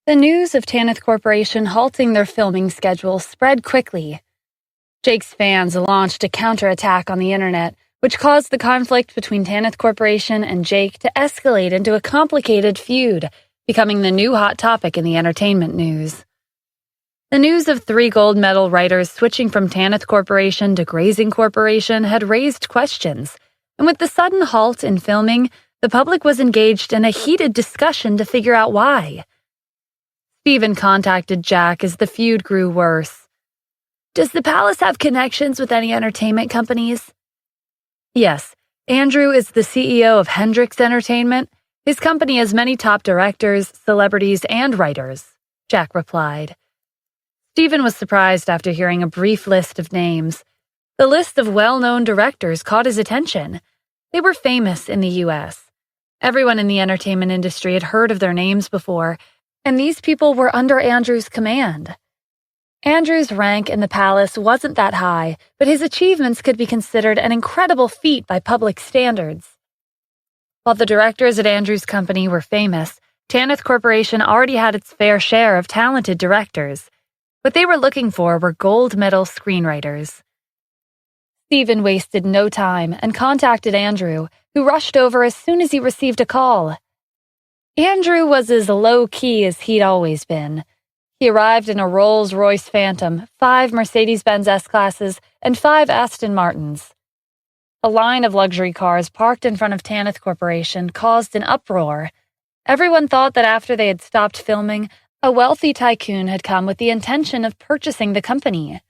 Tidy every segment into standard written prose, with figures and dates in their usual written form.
The news of Tanith Corporation halting their filming schedule spread quickly. Jake's fans launched a counterattack on the internet, which caused the conflict between Tanith Corporation and Jake to escalate into a complicated feud, becoming the new hot topic in the entertainment news. The news of 3 gold medal writers switching from Tanith Corporation to Grazing Corporation had raised questions, and with the sudden halt in filming, the public was engaged in a heated discussion to figure out why. Stephen contacted Jack as the feud grew worse. "Does the palace have connections with any entertainment companies?" "Yes, Andrew is the CEO of Hendrix Entertainment. His company has many top directors, celebrities, and writers," Jack replied. Stephen was surprised after hearing a brief list of names. The list of well-known directors caught his attention. They were famous in the U.S. Everyone in the entertainment industry had heard of their names before, and these people were under Andrew's command. Andrew's rank in the palace wasn't that high, but his achievements could be considered an incredible feat by public standards. While the directors at Andrew's company were famous, Tanith Corporation already had its fair share of talented directors. What they were looking for were gold medal screenwriters. Stephen wasted no time and contacted Andrew, who rushed over as soon as he received a call. Andrew was as low-key as he'd always been. He arrived in a Rolls-Royce Phantom, 5 Mercedes-Benz S-Classes, and 5 Aston Martins. A line of luxury cars parked in front of Tanith Corporation caused an uproar. Everyone thought that after they had stopped filming, a wealthy tycoon had come with the intention of purchasing the company.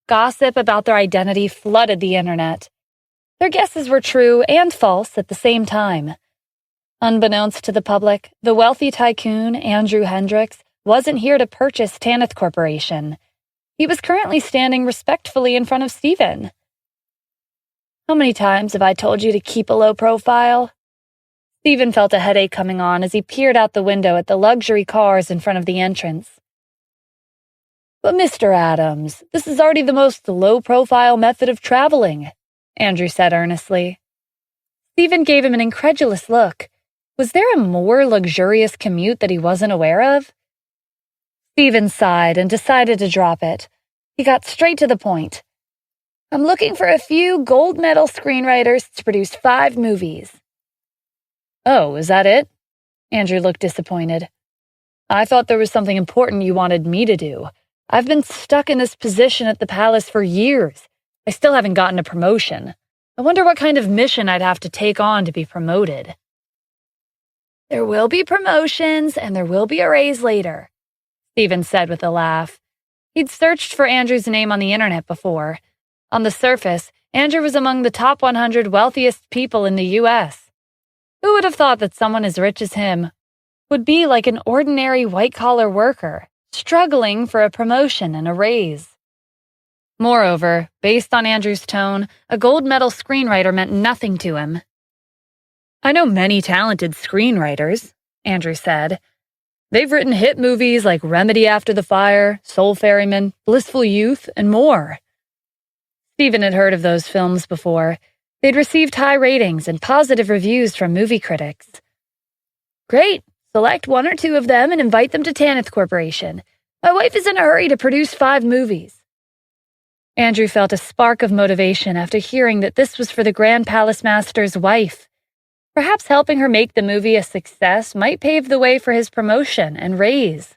Gossip about their identity flooded the internet. Their guesses were true and false at the same time. Unbeknownst to the public, the wealthy tycoon, Andrew Hendrix, wasn't here to purchase Tanith Corporation. He was currently standing respectfully in front of Stephen. "How many times have I told you to keep a low profile?" Stephen felt a headache coming on as he peered out the window at the luxury cars in front of the entrance. "But Mr. Adams, this is already the most low-profile method of traveling," Andrew said earnestly. Stephen gave him an incredulous look. Was there a more luxurious commute that he wasn't aware of? Stephen sighed and decided to drop it. He got straight to the point. "I'm looking for a few gold medal screenwriters to produce 5 movies. "Oh, is that it?" Andrew looked disappointed. "I thought there was something important you wanted me to do. I've been stuck in this position at the palace for years. I still haven't gotten a promotion. I wonder what kind of mission I'd have to take on to be promoted." "There will be promotions, and there will be a raise later," Stephen said with a laugh. He'd searched for Andrew's name on the internet before. On the surface, Andrew was among the top 100 wealthiest people in the U.S. Who would have thought that someone as rich as him would be like an ordinary white-collar worker, struggling for a promotion and a raise? Moreover, based on Andrew's tone, a gold medal screenwriter meant nothing to him. "I know many talented screenwriters," Andrew said. "They've written hit movies like Remedy After the Fire, Soul Ferryman, Blissful Youth, and more." Stephen had heard of those films before. They'd received high ratings and positive reviews from movie critics. "Great. Select 1 or 2 of them and invite them to Tanith Corporation. My wife is in a hurry to produce 5 movies. Andrew felt a spark of motivation after hearing that this was for the Grand Palace Master's wife. Perhaps helping her make the movie a success might pave the way for his promotion and raise.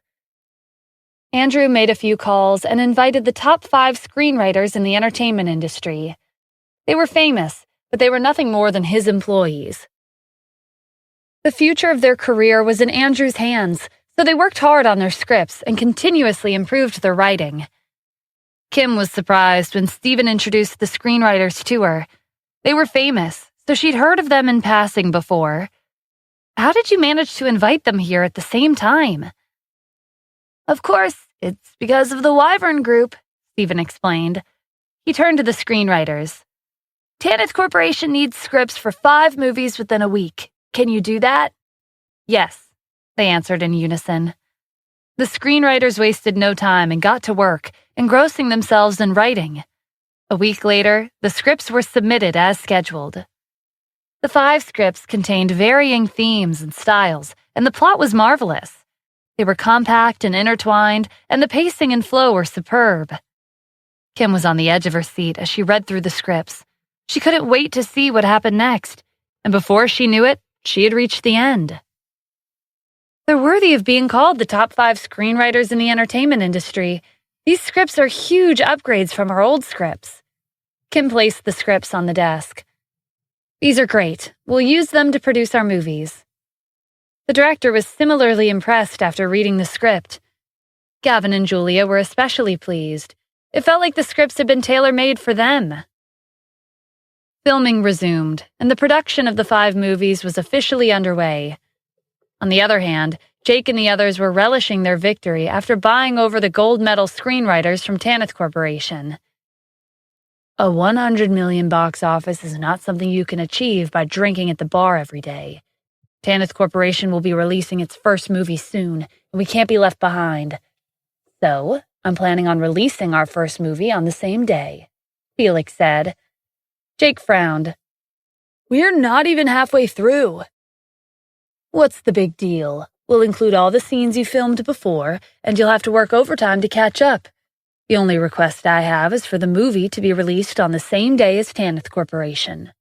Andrew made a few calls and invited the top 5 screenwriters in the entertainment industry. They were famous, but they were nothing more than his employees. The future of their career was in Andrew's hands, so they worked hard on their scripts and continuously improved their writing. Kim was surprised when Stephen introduced the screenwriters to her. They were famous, so she'd heard of them in passing before. "How did you manage to invite them here at the same time?" "Of course, it's because of the Wyvern Group," Stephen explained. He turned to the screenwriters. "Tanith Corporation needs scripts for 5 movies within a week. Can you do that?" "Yes," they answered in unison. The screenwriters wasted no time and got to work, engrossing themselves in writing. A week later, the scripts were submitted as scheduled. The 5 scripts contained varying themes and styles, and the plot was marvelous. They were compact and intertwined, and the pacing and flow were superb. Kim was on the edge of her seat as she read through the scripts. She couldn't wait to see what happened next, and before she knew it, she had reached the end. They're worthy of being called the top 5 screenwriters in the entertainment industry. These scripts are huge upgrades from our old scripts. Kim placed the scripts on the desk. These are great. We'll use them to produce our movies. The director was similarly impressed after reading the script. Gavin and Julia were especially pleased. It felt like the scripts had been tailor-made for them. Filming resumed, and the production of the 5 movies was officially underway. On the other hand, Jake and the others were relishing their victory after buying over the gold medal screenwriters from Tanith Corporation. A $100 million box office is not something you can achieve by drinking at the bar every day. Tanith Corporation will be releasing its first movie soon, and we can't be left behind. So, I'm planning on releasing our first movie on the same day, Felix said. Jake frowned. We're not even halfway through. What's the big deal? We'll include all the scenes you filmed before, and you'll have to work overtime to catch up. The only request I have is for the movie to be released on the same day as Tanith Corporation.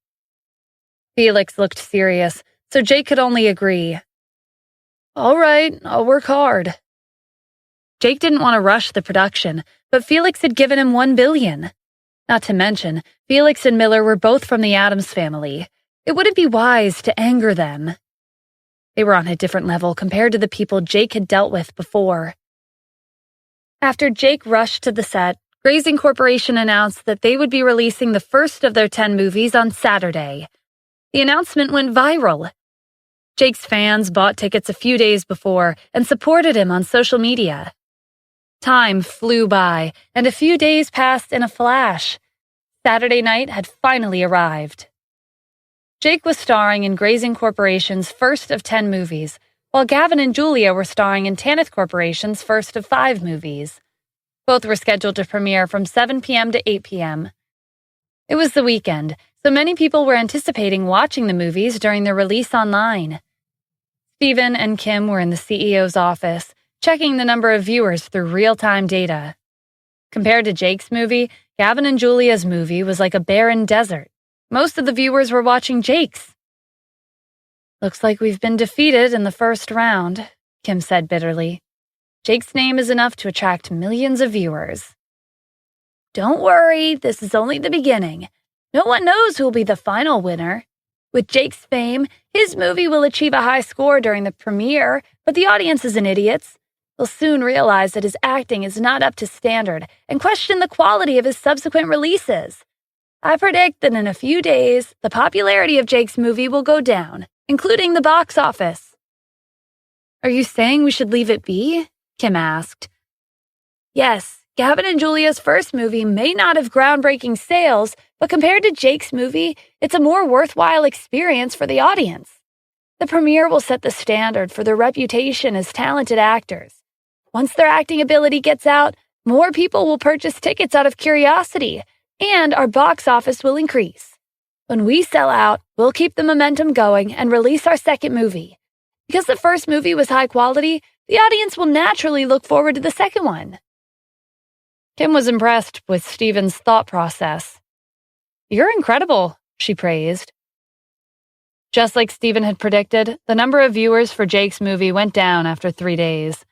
Felix looked serious, so Jake could only agree. All right, I'll work hard. Jake didn't want to rush the production, but Felix had given him $1 billion. Not to mention, Felix and Miller were both from the Addams family. It wouldn't be wise to anger them. They were on a different level compared to the people Jake had dealt with before. After Jake rushed to the set, Grazing Corporation announced that they would be releasing the first of their 10 movies on Saturday. The announcement went viral. Jake's fans bought tickets a few days before and supported him on social media. Time flew by, and a few days passed in a flash. Saturday night had finally arrived. Jake was starring in Grazing Corporation's first of 10 movies, while Gavin and Julia were starring in Tanith Corporation's first of 5 movies. Both were scheduled to premiere from 7 p.m. to 8 p.m. It was the weekend, so many people were anticipating watching the movies during their release online. Stephen and Kim were in the CEO's office, checking the number of viewers through real-time data. Compared to Jake's movie, Gavin and Julia's movie was like a barren desert. Most of the viewers were watching Jake's. Looks like we've been defeated in the first round, Kim said bitterly. Jake's name is enough to attract millions of viewers. Don't worry, this is only the beginning. No one knows who will be the final winner. With Jake's fame, his movie will achieve a high score during the premiere, but the audience isn't idiots. They'll soon realize that his acting is not up to standard and question the quality of his subsequent releases. I predict that in a few days, the popularity of Jake's movie will go down, including the box office. Are you saying we should leave it be? Kim asked. Yes, Gavin and Julia's first movie may not have groundbreaking sales, but compared to Jake's movie, it's a more worthwhile experience for the audience. The premiere will set the standard for their reputation as talented actors. Once their acting ability gets out, more people will purchase tickets out of curiosity, and our box office will increase. When we sell out, we'll keep the momentum going and release our second movie. Because the first movie was high quality, the audience will naturally look forward to the second one. Kim was impressed with Stephen's thought process. You're incredible, she praised. Just like Stephen had predicted, the number of viewers for Jake's movie went down after 3 days.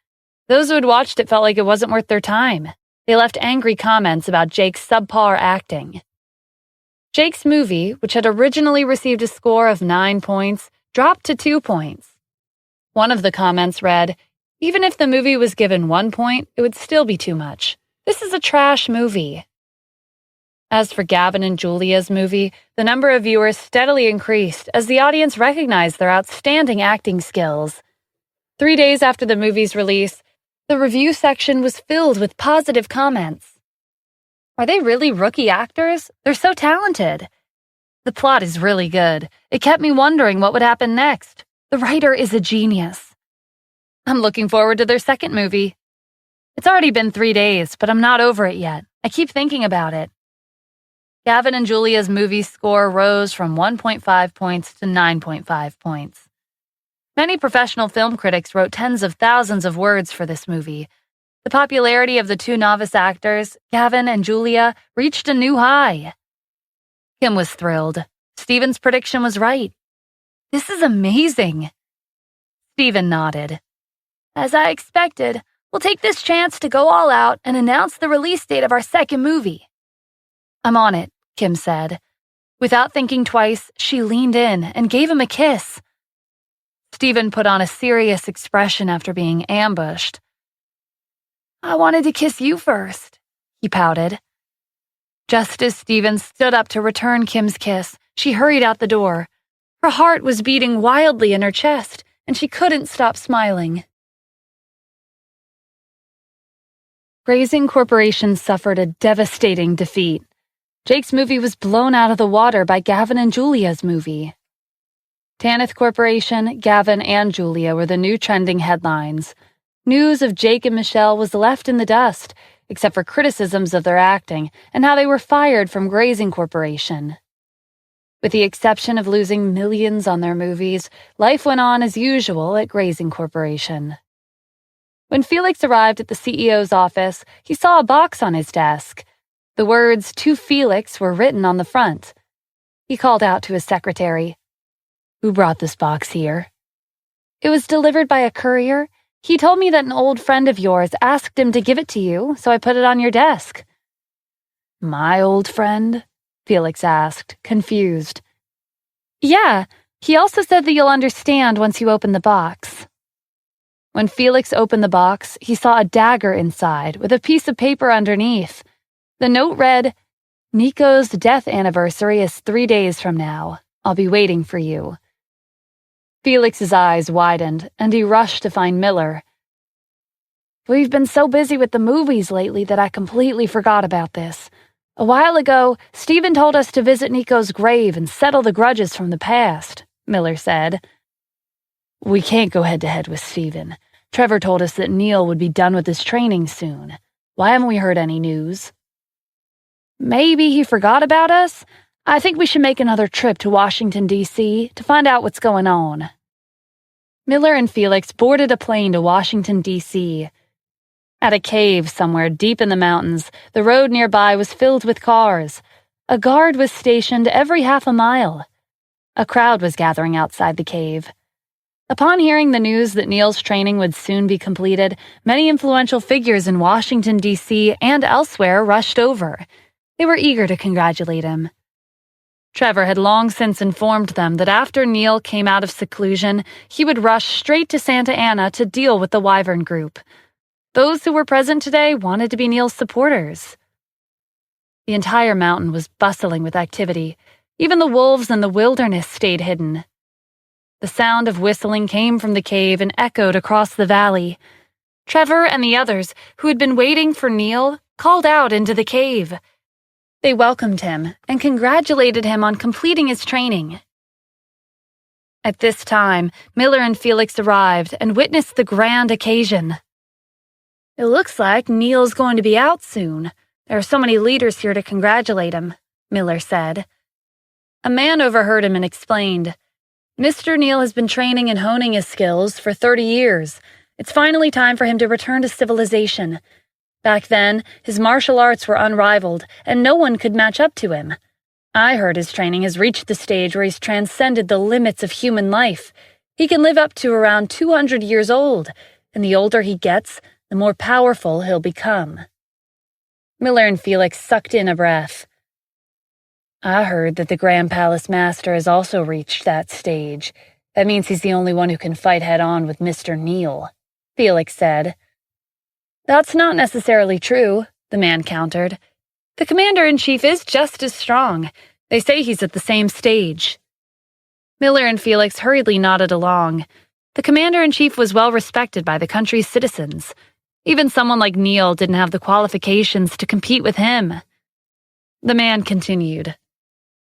Those who had watched it felt like it wasn't worth their time. They left angry comments about Jake's subpar acting. Jake's movie, which had originally received a score of 9 points, dropped to 2 points. One of the comments read, "Even if the movie was given 1 point, it would still be too much. This is a trash movie." As for Gavin and Julia's movie, the number of viewers steadily increased as the audience recognized their outstanding acting skills. 3 days after the movie's release, the review section was filled with positive comments. Are they really rookie actors? They're so talented. The plot is really good. It kept me wondering what would happen next. The writer is a genius. I'm looking forward to their second movie. It's already been 3 days, but I'm not over it yet. I keep thinking about it. Gavin and Julia's movie score rose from 1.5 points to 9.5 points. Many professional film critics wrote tens of thousands of words for this movie. The popularity of the two novice actors, Gavin and Julia, reached a new high. Kim was thrilled. Stephen's prediction was right. "This is amazing." Stephen nodded. "As I expected, we'll take this chance to go all out and announce the release date of our second movie." "I'm on it," Kim said. Without thinking twice, she leaned in and gave him a kiss. Stephen put on a serious expression after being ambushed. "I wanted to kiss you first," he pouted. Just as Stephen stood up to return Kim's kiss, she hurried out the door. Her heart was beating wildly in her chest, and she couldn't stop smiling. Grazing Corporation suffered a devastating defeat. Jake's movie was blown out of the water by Gavin and Julia's movie. Tanith Corporation, Gavin, and Julia were the new trending headlines. News of Jake and Michelle was left in the dust, except for criticisms of their acting and how they were fired from Grazing Corporation. With the exception of losing millions on their movies, life went on as usual at Grazing Corporation. When Felix arrived at the CEO's office, he saw a box on his desk. The words, "To Felix," were written on the front. He called out to his secretary. "Who brought this box here?" "It was delivered by a courier. He told me that an old friend of yours asked him to give it to you, so I put it on your desk." "My old friend?" Felix asked, confused. "Yeah, he also said that you'll understand once you open the box." When Felix opened the box, he saw a dagger inside with a piece of paper underneath. The note read, "Nico's death anniversary is 3 days from now. I'll be waiting for you." Felix's eyes widened, and he rushed to find Miller. "We've been so busy with the movies lately that I completely forgot about this. A while ago, Stephen told us to visit Nico's grave and settle the grudges from the past," Miller said. "We can't go head-to-head with Stephen. Trevor told us that Neil would be done with his training soon. Why haven't we heard any news?" "Maybe he forgot about us? I think we should make another trip to Washington, D.C. to find out what's going on." Miller and Felix boarded a plane to Washington, D.C. At a cave somewhere deep in the mountains, the road nearby was filled with cars. A guard was stationed every half a mile. A crowd was gathering outside the cave. Upon hearing the news that Neil's training would soon be completed, many influential figures in Washington, D.C. and elsewhere rushed over. They were eager to congratulate him. Trevor had long since informed them that after Neil came out of seclusion, he would rush straight to Santa Ana to deal with the Wyvern Group. Those who were present today wanted to be Neil's supporters. The entire mountain was bustling with activity. Even the wolves in the wilderness stayed hidden. The sound of whistling came from the cave and echoed across the valley. Trevor and the others, who had been waiting for Neil, called out into the cave. They welcomed him and congratulated him on completing his training. At this time, Miller and Felix arrived and witnessed the grand occasion. "It looks like Neil's going to be out soon. There are so many leaders here to congratulate him," Miller said. A man overheard him and explained, "Mr. Neil has been training and honing his skills for 30 years. It's finally time for him to return to civilization. Back then, his martial arts were unrivaled, and no one could match up to him. I heard his training has reached the stage where he's transcended the limits of human life. He can live up to around 200 years old, and the older he gets, the more powerful he'll become." Miller and Felix sucked in a breath. "I heard that the Grand Palace Master has also reached that stage. That means he's the only one who can fight head-on with Mr. Neil," Felix said. "That's not necessarily true," the man countered. "The Commander-in-Chief is just as strong. They say he's at the same stage." Miller and Felix hurriedly nodded along. The Commander-in-Chief was well respected by the country's citizens. Even someone like Neil didn't have the qualifications to compete with him. The man continued.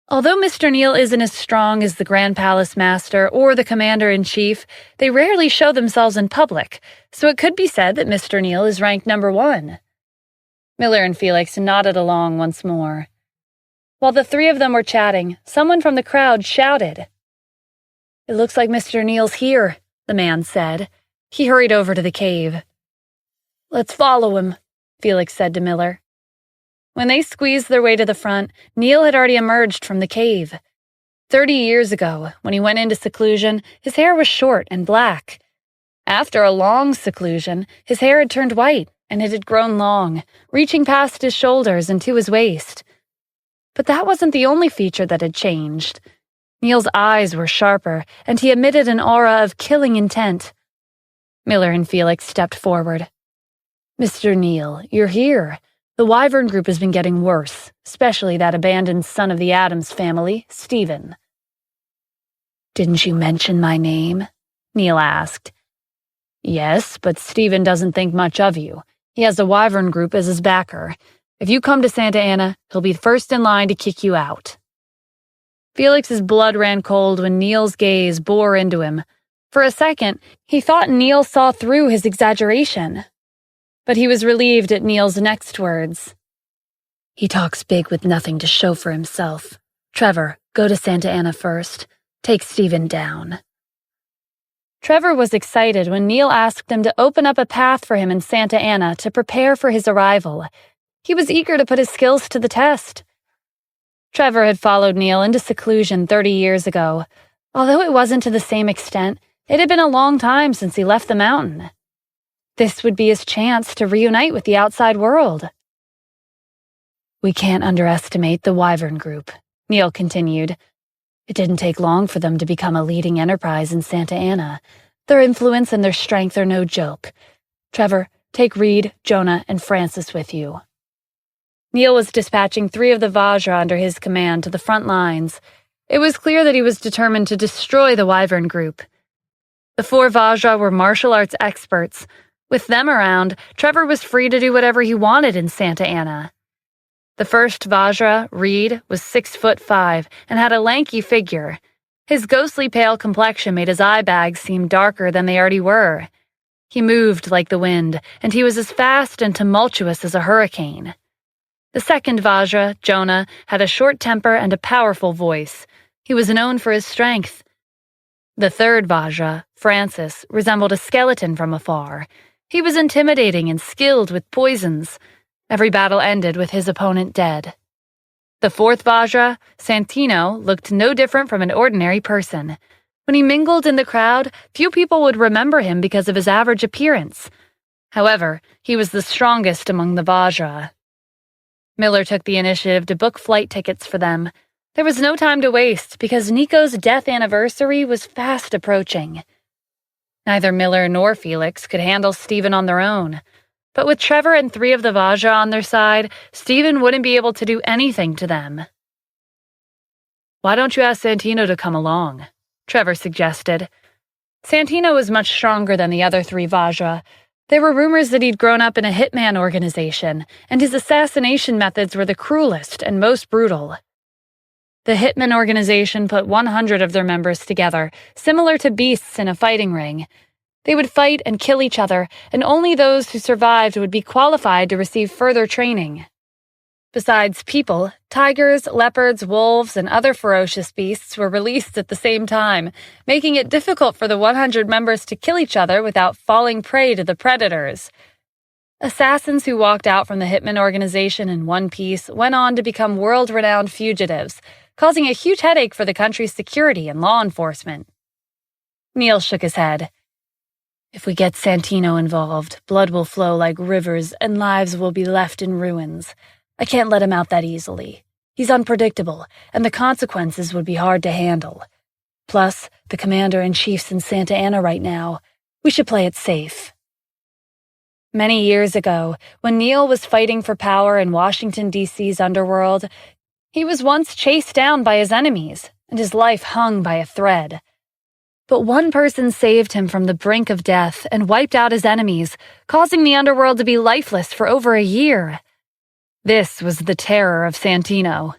"Although Mr. Neil isn't as strong as the Grand Palace Master or the Commander-in-Chief, they rarely show themselves in public, so it could be said that Mr. Neil is ranked number 1. Miller and Felix nodded along once more. While the three of them were chatting, someone from the crowd shouted, "It looks like Mr. Neil's here. the man said. He hurried over to the cave. "Let's follow him," Felix said to Miller. When they squeezed their way to the front, Neil had already emerged from the cave. 30 years ago, when he went into seclusion, his hair was short and black. After a long seclusion, his hair had turned white, and it had grown long, reaching past his shoulders and to his waist. But that wasn't the only feature that had changed. Neil's eyes were sharper, and he emitted an aura of killing intent. Miller and Felix stepped forward. "Mr. Neil, you're here. The Wyvern group has been getting worse, especially that abandoned son of the Addams family, Stephen." "Didn't you mention my name?" Neil asked. "Yes, but Stephen doesn't think much of you. He has the Wyvern group as his backer. If you come to Santa Ana, he'll be first in line to kick you out." Felix's blood ran cold when Neil's gaze bore into him. For a second, he thought Neil saw through his exaggeration. But he was relieved at Neil's next words. "He talks big with nothing to show for himself. Trevor, go to Santa Ana first. Take Stephen down." Trevor was excited when Neil asked him to open up a path for him in Santa Ana to prepare for his arrival. He was eager to put his skills to the test. Trevor had followed Neil into seclusion 30 years ago. Although it wasn't to the same extent, it had been a long time since he left the mountain. This would be his chance to reunite with the outside world. "We can't underestimate the Wyvern group," Neil continued. "It didn't take long for them to become a leading enterprise in Santa Ana. Their influence and their strength are no joke. Trevor, take Reed, Jonah, and Francis with you." Neil was dispatching 3 of the Vajra under his command to the front lines. It was clear that he was determined to destroy the Wyvern group. The 4 Vajra were martial arts experts. With them around, Trevor was free to do whatever he wanted in Santa Ana. The first Vajra, Reed, was 6'5" and had a lanky figure. His ghostly pale complexion made his eye bags seem darker than they already were. He moved like the wind, and he was as fast and tumultuous as a hurricane. The second Vajra, Jonah, had a short temper and a powerful voice. He was known for his strength. The third Vajra, Francis, resembled a skeleton from afar. He was intimidating and skilled with poisons. Every battle ended with his opponent dead. The fourth Vajra, Santino, looked no different from an ordinary person. When he mingled in the crowd, few people would remember him because of his average appearance. However, he was the strongest among the Vajra. Miller took the initiative to book flight tickets for them. There was no time to waste because Nico's death anniversary was fast approaching. Neither Miller nor Felix could handle Stephen on their own. But with Trevor and 3 of the Vajra on their side, Stephen wouldn't be able to do anything to them. "Why don't you ask Santino to come along?" Trevor suggested. Santino was much stronger than the other 3 Vajra. There were rumors that he'd grown up in a hitman organization, and his assassination methods were the cruelest and most brutal. The hitman organization put 100 of their members together, similar to beasts in a fighting ring. They would fight and kill each other, and only those who survived would be qualified to receive further training. Besides people, tigers, leopards, wolves, and other ferocious beasts were released at the same time, making it difficult for the 100 members to kill each other without falling prey to the predators. Assassins who walked out from the Hitman organization in one piece went on to become world-renowned fugitives, causing a huge headache for the country's security and law enforcement. Neil shook his head. "If we get Santino involved, blood will flow like rivers and lives will be left in ruins. I can't let him out that easily. He's unpredictable, and the consequences would be hard to handle. Plus, the commander-in-chief's in Santa Ana right now. We should play it safe." Many years ago, when Neil was fighting for power in Washington, D.C.'s underworld, he was once chased down by his enemies, and his life hung by a thread. But one person saved him from the brink of death and wiped out his enemies, causing the underworld to be lifeless for over a year. This was the terror of Santino.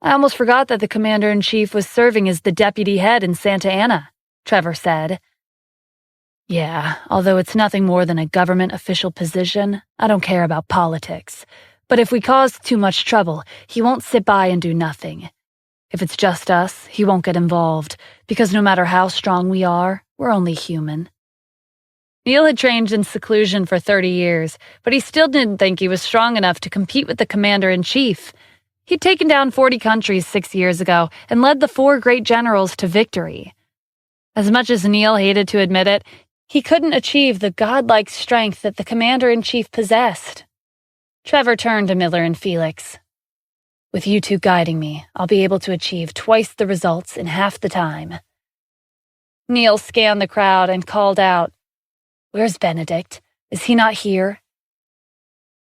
"I almost forgot that the commander-in-chief was serving as the deputy head in Santa Ana," Trevor said. "Yeah, although it's nothing more than a government official position, I don't care about politics. But if we cause too much trouble, he won't sit by and do nothing. If it's just us, he won't get involved, because no matter how strong we are, We're only human. Neil had trained in seclusion for 30 years, but he still didn't think he was strong enough to compete with the commander-in-chief. He'd taken down 40 countries 6 years ago and led the 4 great generals to victory. As much as Neil hated to admit it, he couldn't achieve the godlike strength that the commander-in-chief possessed. Trevor turned to Miller and Felix. With you two guiding me, I'll be able to achieve twice the results in half the time. Neil scanned the crowd and called out, "Where's Benedict? Is he not here?"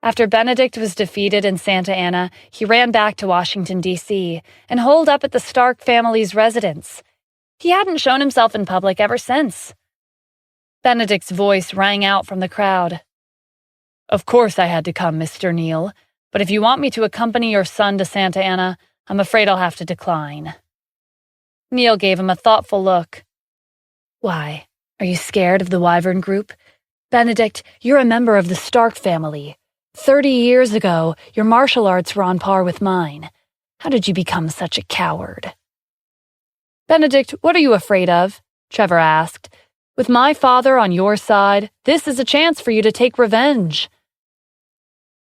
After Benedict was defeated in Santa Ana, he ran back to Washington, D.C., and holed up at the Stark family's residence. He hadn't shown himself in public ever since. Benedict's voice rang out from the crowd. "Of course I had to come, Mr. Neil, but if you want me to accompany your son to Santa Ana, I'm afraid I'll have to decline." Neil gave him a thoughtful look. "Why? Are you scared of the Wyvern Group? Benedict, you're a member of the Stark family. 30 years ago, your martial arts were on par with mine. How did you become such a coward?" "Benedict, what are you afraid of?" Trevor asked. "With my father on your side, this is a chance for you to take revenge."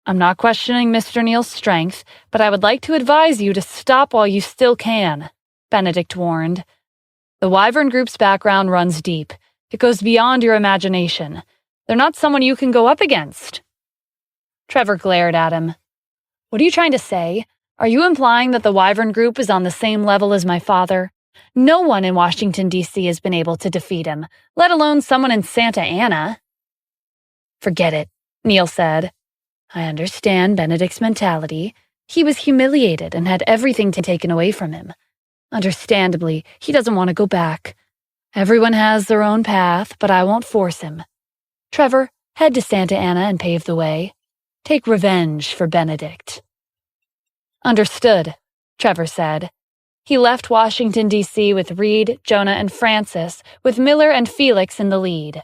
"I'm not questioning Mr. Neal's strength, but I would like to advise you to stop while you still can," Benedict warned. "The Wyvern Group's background runs deep. It goes beyond your imagination. They're not someone you can go up against." Trevor glared at him. "What are you trying to say? Are you implying that the Wyvern Group is on the same level as my father? No one in Washington, D.C. has been able to defeat him, let alone someone in Santa Ana." "Forget it," Neil said. "I understand Benedict's mentality. He was humiliated and had everything taken away from him. Understandably, he doesn't want to go back. Everyone has their own path, but I won't force him. Trevor, head to Santa Ana and pave the way. Take revenge for Benedict." "Understood," Trevor said. He left Washington, D.C. with Reed, Jonah, and Francis, with Miller and Felix in the lead.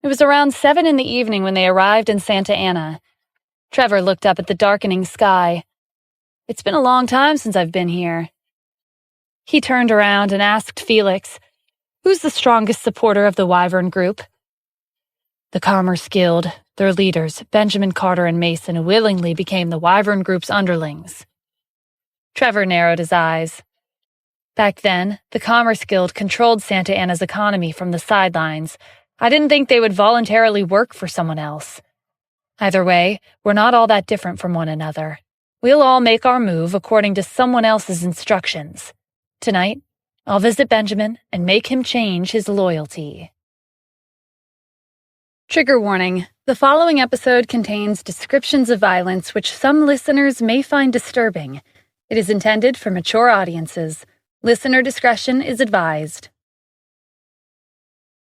It was around 7 in the evening when they arrived in Santa Ana. Trevor looked up at the darkening sky. "It's been a long time since I've been here." He turned around and asked Felix, "Who's the strongest supporter of the Wyvern Group?" "The Commerce Guild. Their leaders, Benjamin, Carter, and Mason, willingly became the Wyvern Group's underlings." Trevor narrowed his eyes. "Back then, the Commerce Guild controlled Santa Ana's economy from the sidelines. I didn't think they would voluntarily work for someone else. Either way, we're not all that different from one another. We'll all make our move according to someone else's instructions. Tonight, I'll visit Benjamin and make him change his loyalty." Trigger warning. The following episode contains descriptions of violence which some listeners may find disturbing. It is intended for mature audiences. Listener discretion is advised.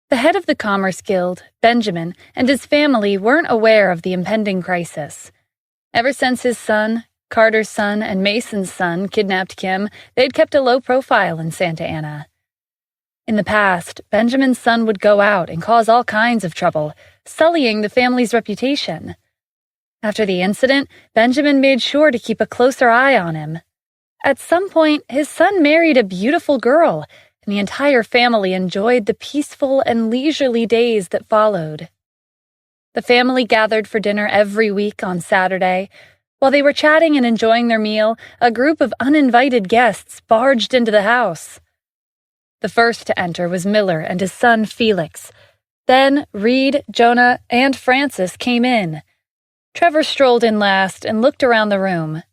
The head of the Commerce Guild, Benjamin, and his family weren't aware of the impending crisis. Ever since his son, Carter's son, and Mason's son kidnapped Kim, they'd kept a low profile in Santa Ana. In the past, Benjamin's son would go out and cause all kinds of trouble, sullying the family's reputation. After the incident, Benjamin made sure to keep a closer eye on him. At some point, his son married a beautiful girl, and the entire family enjoyed the peaceful and leisurely days that followed. The family gathered for dinner every week on Saturday. While they were chatting and enjoying their meal, a group of uninvited guests barged into the house. The first to enter was Miller and his son Felix. Then Reed, Jonah, and Francis came in. Trevor strolled in last and looked around the room.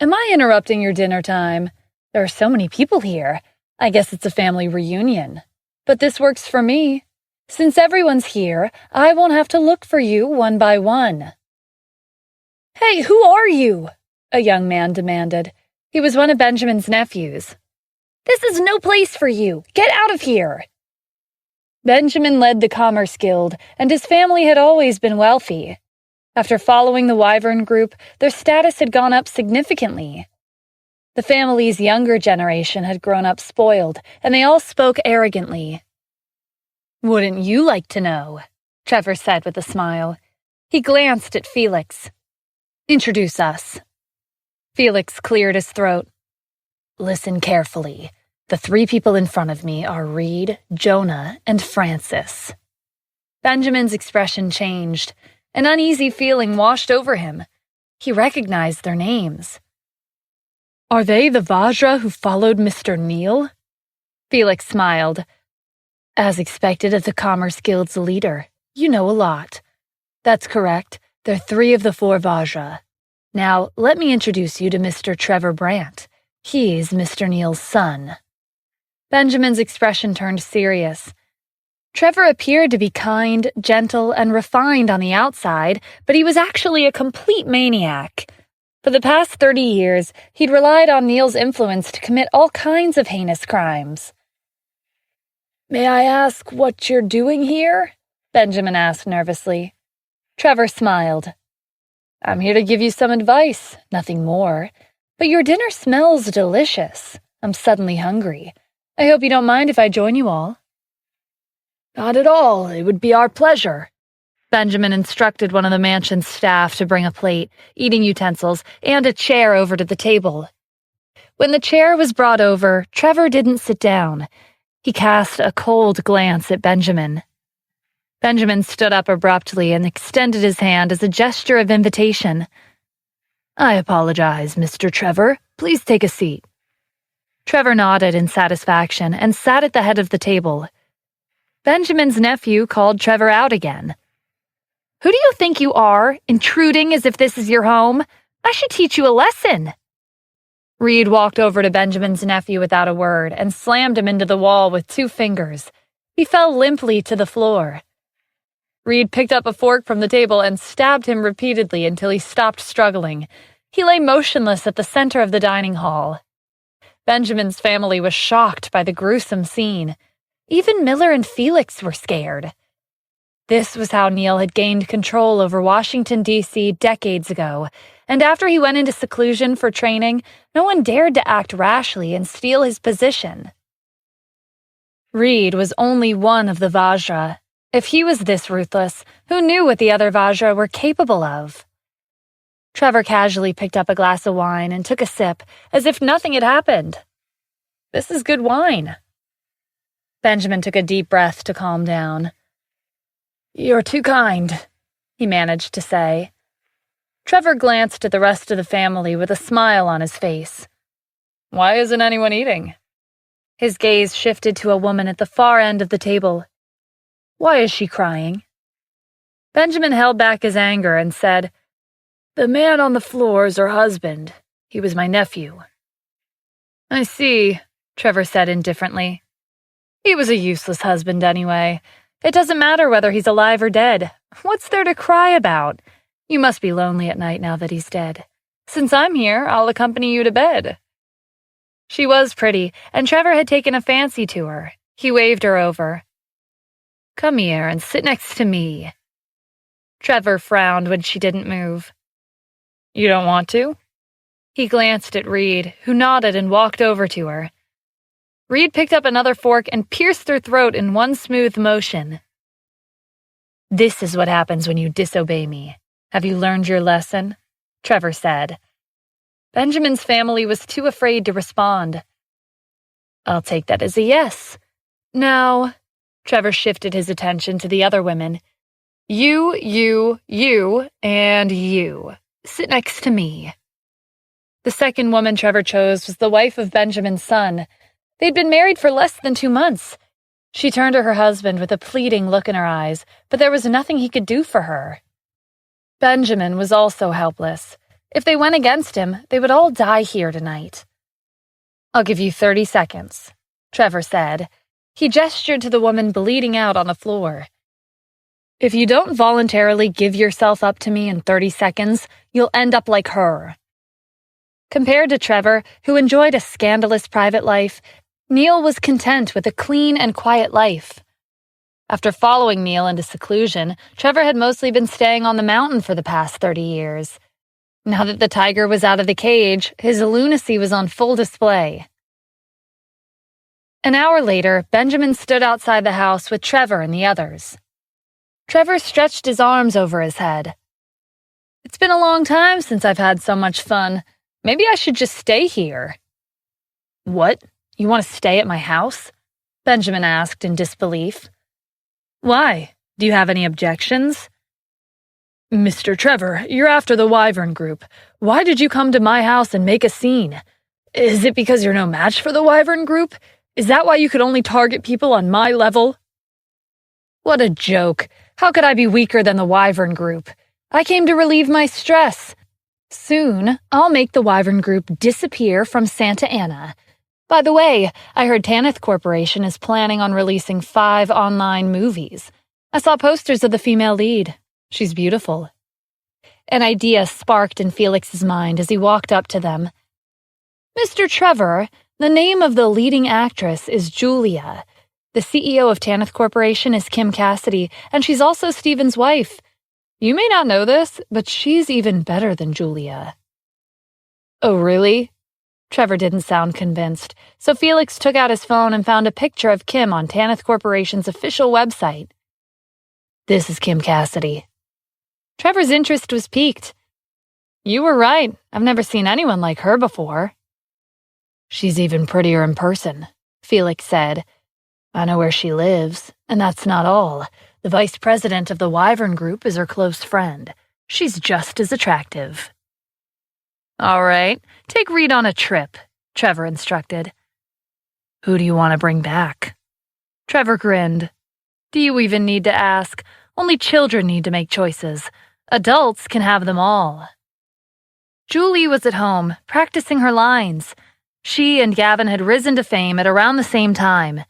"Am I interrupting your dinner time? There are so many people here. I guess it's a family reunion. But this works for me. Since everyone's here, I won't have to look for you one by one." "Hey, who are you?" a young man demanded. He was one of Benjamin's nephews. "This is no place for you. Get out of here." Benjamin led the Commerce Guild, and his family had always been wealthy. After following the Wyvern Group, their status had gone up significantly. The family's younger generation had grown up spoiled, and they all spoke arrogantly. "Wouldn't you like to know?" Trevor said with a smile. He glanced at Felix. "Introduce us." Felix cleared his throat. "Listen carefully. The 3 people in front of me are Reed, Jonah, and Francis. Benjamin's expression changed. An uneasy feeling washed over him. He recognized their names. Are they the Vajra who followed Mr. Neal? Felix smiled. As expected of the Commerce Guild's leader, you know a lot. That's correct. They're 3 of the 4 Vajra. Now, let me introduce you to Mr. Trevor Brandt. He is Mr. Neal's son. Benjamin's expression turned serious. Trevor appeared to be kind, gentle, and refined on the outside, but he was actually a complete maniac. For the past 30 years, he'd relied on Neal's influence to commit all kinds of heinous crimes. May I ask what you're doing here? Benjamin asked nervously. Trevor smiled. I'm here to give you some advice, nothing more. But your dinner smells delicious. I'm suddenly hungry. I hope you don't mind if I join you all. Not at all. It would be our pleasure. Benjamin instructed one of the mansion's staff to bring a plate, eating utensils, and a chair over to the table. When the chair was brought over, Trevor didn't sit down. He cast a cold glance at Benjamin. Benjamin stood up abruptly and extended his hand as a gesture of invitation. I apologize, Mr. Trevor. Please take a seat. Trevor nodded in satisfaction and sat at the head of the table. Benjamin's nephew called Trevor out again. Who do you think you are, intruding as if this is your home? I should teach you a lesson. Reed walked over to Benjamin's nephew without a word and slammed him into the wall with 2 fingers. He fell limply to the floor. Reed picked up a fork from the table and stabbed him repeatedly until he stopped struggling. He lay motionless at the center of the dining hall. Benjamin's family was shocked by the gruesome scene. Even Miller and Felix were scared. This was how Neal had gained control over Washington, D.C. decades ago, and after he went into seclusion for training, no one dared to act rashly and steal his position. Reed was only one of the Vajra. If he was this ruthless, who knew what the other Vajra were capable of? Trevor casually picked up a glass of wine and took a sip, as if nothing had happened. This is good wine. Benjamin took a deep breath to calm down. You're too kind, he managed to say. Trevor glanced at the rest of the family with a smile on his face. Why isn't anyone eating? His gaze shifted to a woman at the far end of the table. Why is she crying? Benjamin held back his anger and said, The man on the floor is her husband. He was my nephew. I see, Trevor said indifferently. He was a useless husband anyway. It doesn't matter whether he's alive or dead. What's there to cry about? You must be lonely at night now that he's dead. Since I'm here, I'll accompany you to bed. She was pretty, and Trevor had taken a fancy to her. He waved her over. Come here and sit next to me. Trevor frowned when she didn't move. You don't want to? He glanced at Reed, who nodded and walked over to her. Reed picked up another fork and pierced her throat in one smooth motion. This is what happens when you disobey me. Have you learned your lesson? Trevor said. Benjamin's family was too afraid to respond. I'll take that as a yes. Now, Trevor shifted his attention to the other women. You, and you. Sit next to me. The second woman Trevor chose was the wife of Benjamin's son. They'd been married for less than 2 months. She turned to her husband with a pleading look in her eyes, but there was nothing he could do for her. Benjamin was also helpless. If they went against him, they would all die here tonight. I'll give you 30 seconds, Trevor said. He gestured to the woman bleeding out on the floor. If you don't voluntarily give yourself up to me in 30 seconds, you'll end up like her. Compared to Trevor, who enjoyed a scandalous private life, Neal was content with a clean and quiet life. After following Neal into seclusion, Trevor had mostly been staying on the mountain for the past 30 years. Now that the tiger was out of the cage, his lunacy was on full display. An hour later, Benjamin stood outside the house with Trevor and the others. Trevor stretched his arms over his head. It's been a long time since I've had so much fun. Maybe I should just stay here. What? You want to stay at my house? Benjamin asked in disbelief. Why? Do you have any objections? Mr. Trevor, you're after the Wyvern Group. Why did you come to my house and make a scene? Is it because you're no match for the Wyvern Group? Is that why you could only target people on my level? What a joke. How could I be weaker than the Wyvern Group? I came to relieve my stress. Soon, I'll make the Wyvern Group disappear from Santa Ana. By the way, I heard Tanith Corporation is planning on releasing 5 online movies. I saw posters of the female lead. She's beautiful. An idea sparked in Felix's mind as he walked up to them. Mr. Trevor, the name of the leading actress is Julia. The CEO of Tanith Corporation is Kim Cassidy, and she's also Stephen's wife. You may not know this, but she's even better than Julia. Oh, really? Trevor didn't sound convinced, so Felix took out his phone and found a picture of Kim on Tanith Corporation's official website. This is Kim Cassidy. Trevor's interest was piqued. You were right. I've never seen anyone like her before. She's even prettier in person, Felix said. I know where she lives, and that's not all. The vice president of the Wyvern Group is her close friend. She's just as attractive. All right, take Reed on a trip, Trevor instructed. Who do you want to bring back? Trevor grinned. Do you even need to ask? Only children need to make choices. Adults can have them all. Julie was at home, practicing her lines. She and Gavin had risen to fame at around the same time.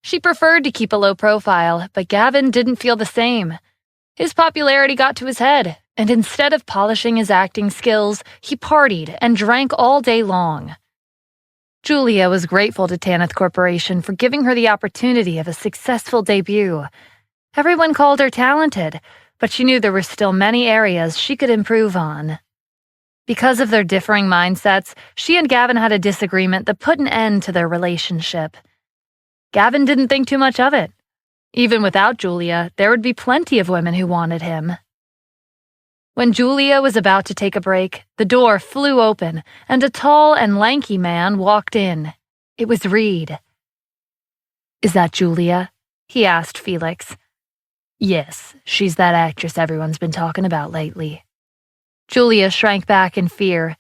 She preferred to keep a low profile, but Gavin didn't feel the same. His popularity got to his head, and instead of polishing his acting skills, he partied and drank all day long. Julia was grateful to Tanith Corporation for giving her the opportunity of a successful debut. Everyone called her talented, but she knew there were still many areas she could improve on. Because of their differing mindsets, she and Gavin had a disagreement that put an end to their relationship. Gavin didn't think too much of it. Even without Julia, there would be plenty of women who wanted him. When Julia was about to take a break, the door flew open, and a tall and lanky man walked in. It was Reed. Is that Julia? He asked Felix. Yes, she's that actress everyone's been talking about lately. Julia shrank back in fear.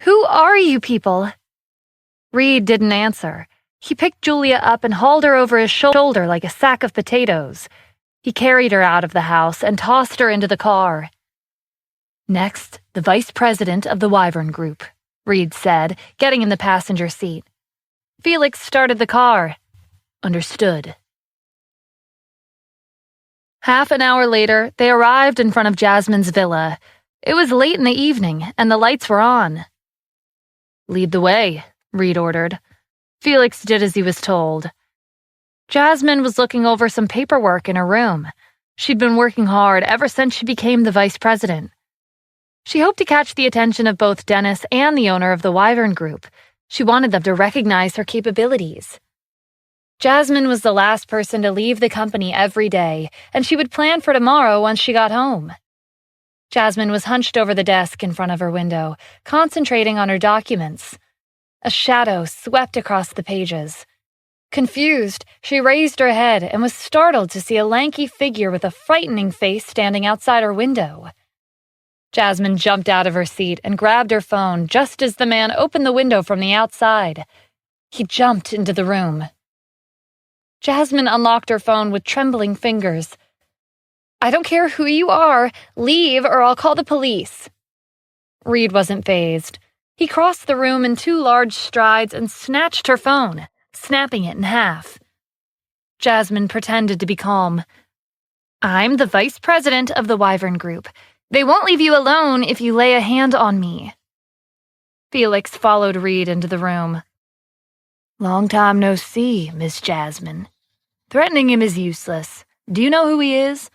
Who are you people? Reed didn't answer. He picked Julia up and hauled her over his shoulder like a sack of potatoes. He carried her out of the house and tossed her into the car. Next, the vice president of the Wyvern Group, Reed said, getting in the passenger seat. Felix started the car. Understood. Half an hour later, they arrived in front of Jasmine's villa. It was late in the evening, and the lights were on. Lead the way, Reed ordered. Felix did as he was told. Jasmine was looking over some paperwork in her room. She'd been working hard ever since she became the vice president. She hoped to catch the attention of both Dennis and the owner of the Wyvern Group. She wanted them to recognize her capabilities. Jasmine was the last person to leave the company every day, and she would plan for tomorrow once she got home. Jasmine was hunched over the desk in front of her window, concentrating on her documents. A shadow swept across the pages. Confused, she raised her head and was startled to see a lanky figure with a frightening face standing outside her window. Jasmine jumped out of her seat and grabbed her phone just as the man opened the window from the outside. He jumped into the room. Jasmine unlocked her phone with trembling fingers. I don't care who you are. Leave or I'll call the police. Reed wasn't fazed. He crossed the room in 2 large strides and snatched her phone, snapping it in half. Jasmine pretended to be calm. I'm the vice president of the Wyvern Group. They won't leave you alone if you lay a hand on me. Felix followed Reed into the room. Long time no see, Miss Jasmine. Threatening him is useless. Do you know who he is?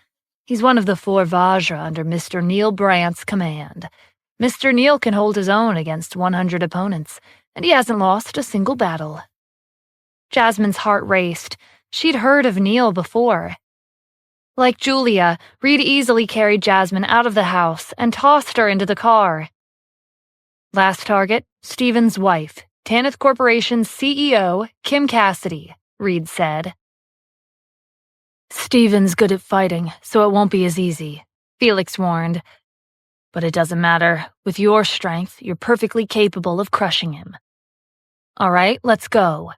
He's one of the 4 Vajra under Mr. Neil Brandt's command. Mr. Neil can hold his own against 100 opponents, and he hasn't lost a single battle. Jasmine's heart raced. She'd heard of Neil before. Like Julia, Reed easily carried Jasmine out of the house and tossed her into the car. Last target, Stephen's wife, Tanith Corporation's CEO, Kim Cassidy, Reed said. Steven's good at fighting, so it won't be as easy, Felix warned. But it doesn't matter. With your strength, you're perfectly capable of crushing him. All right, let's go.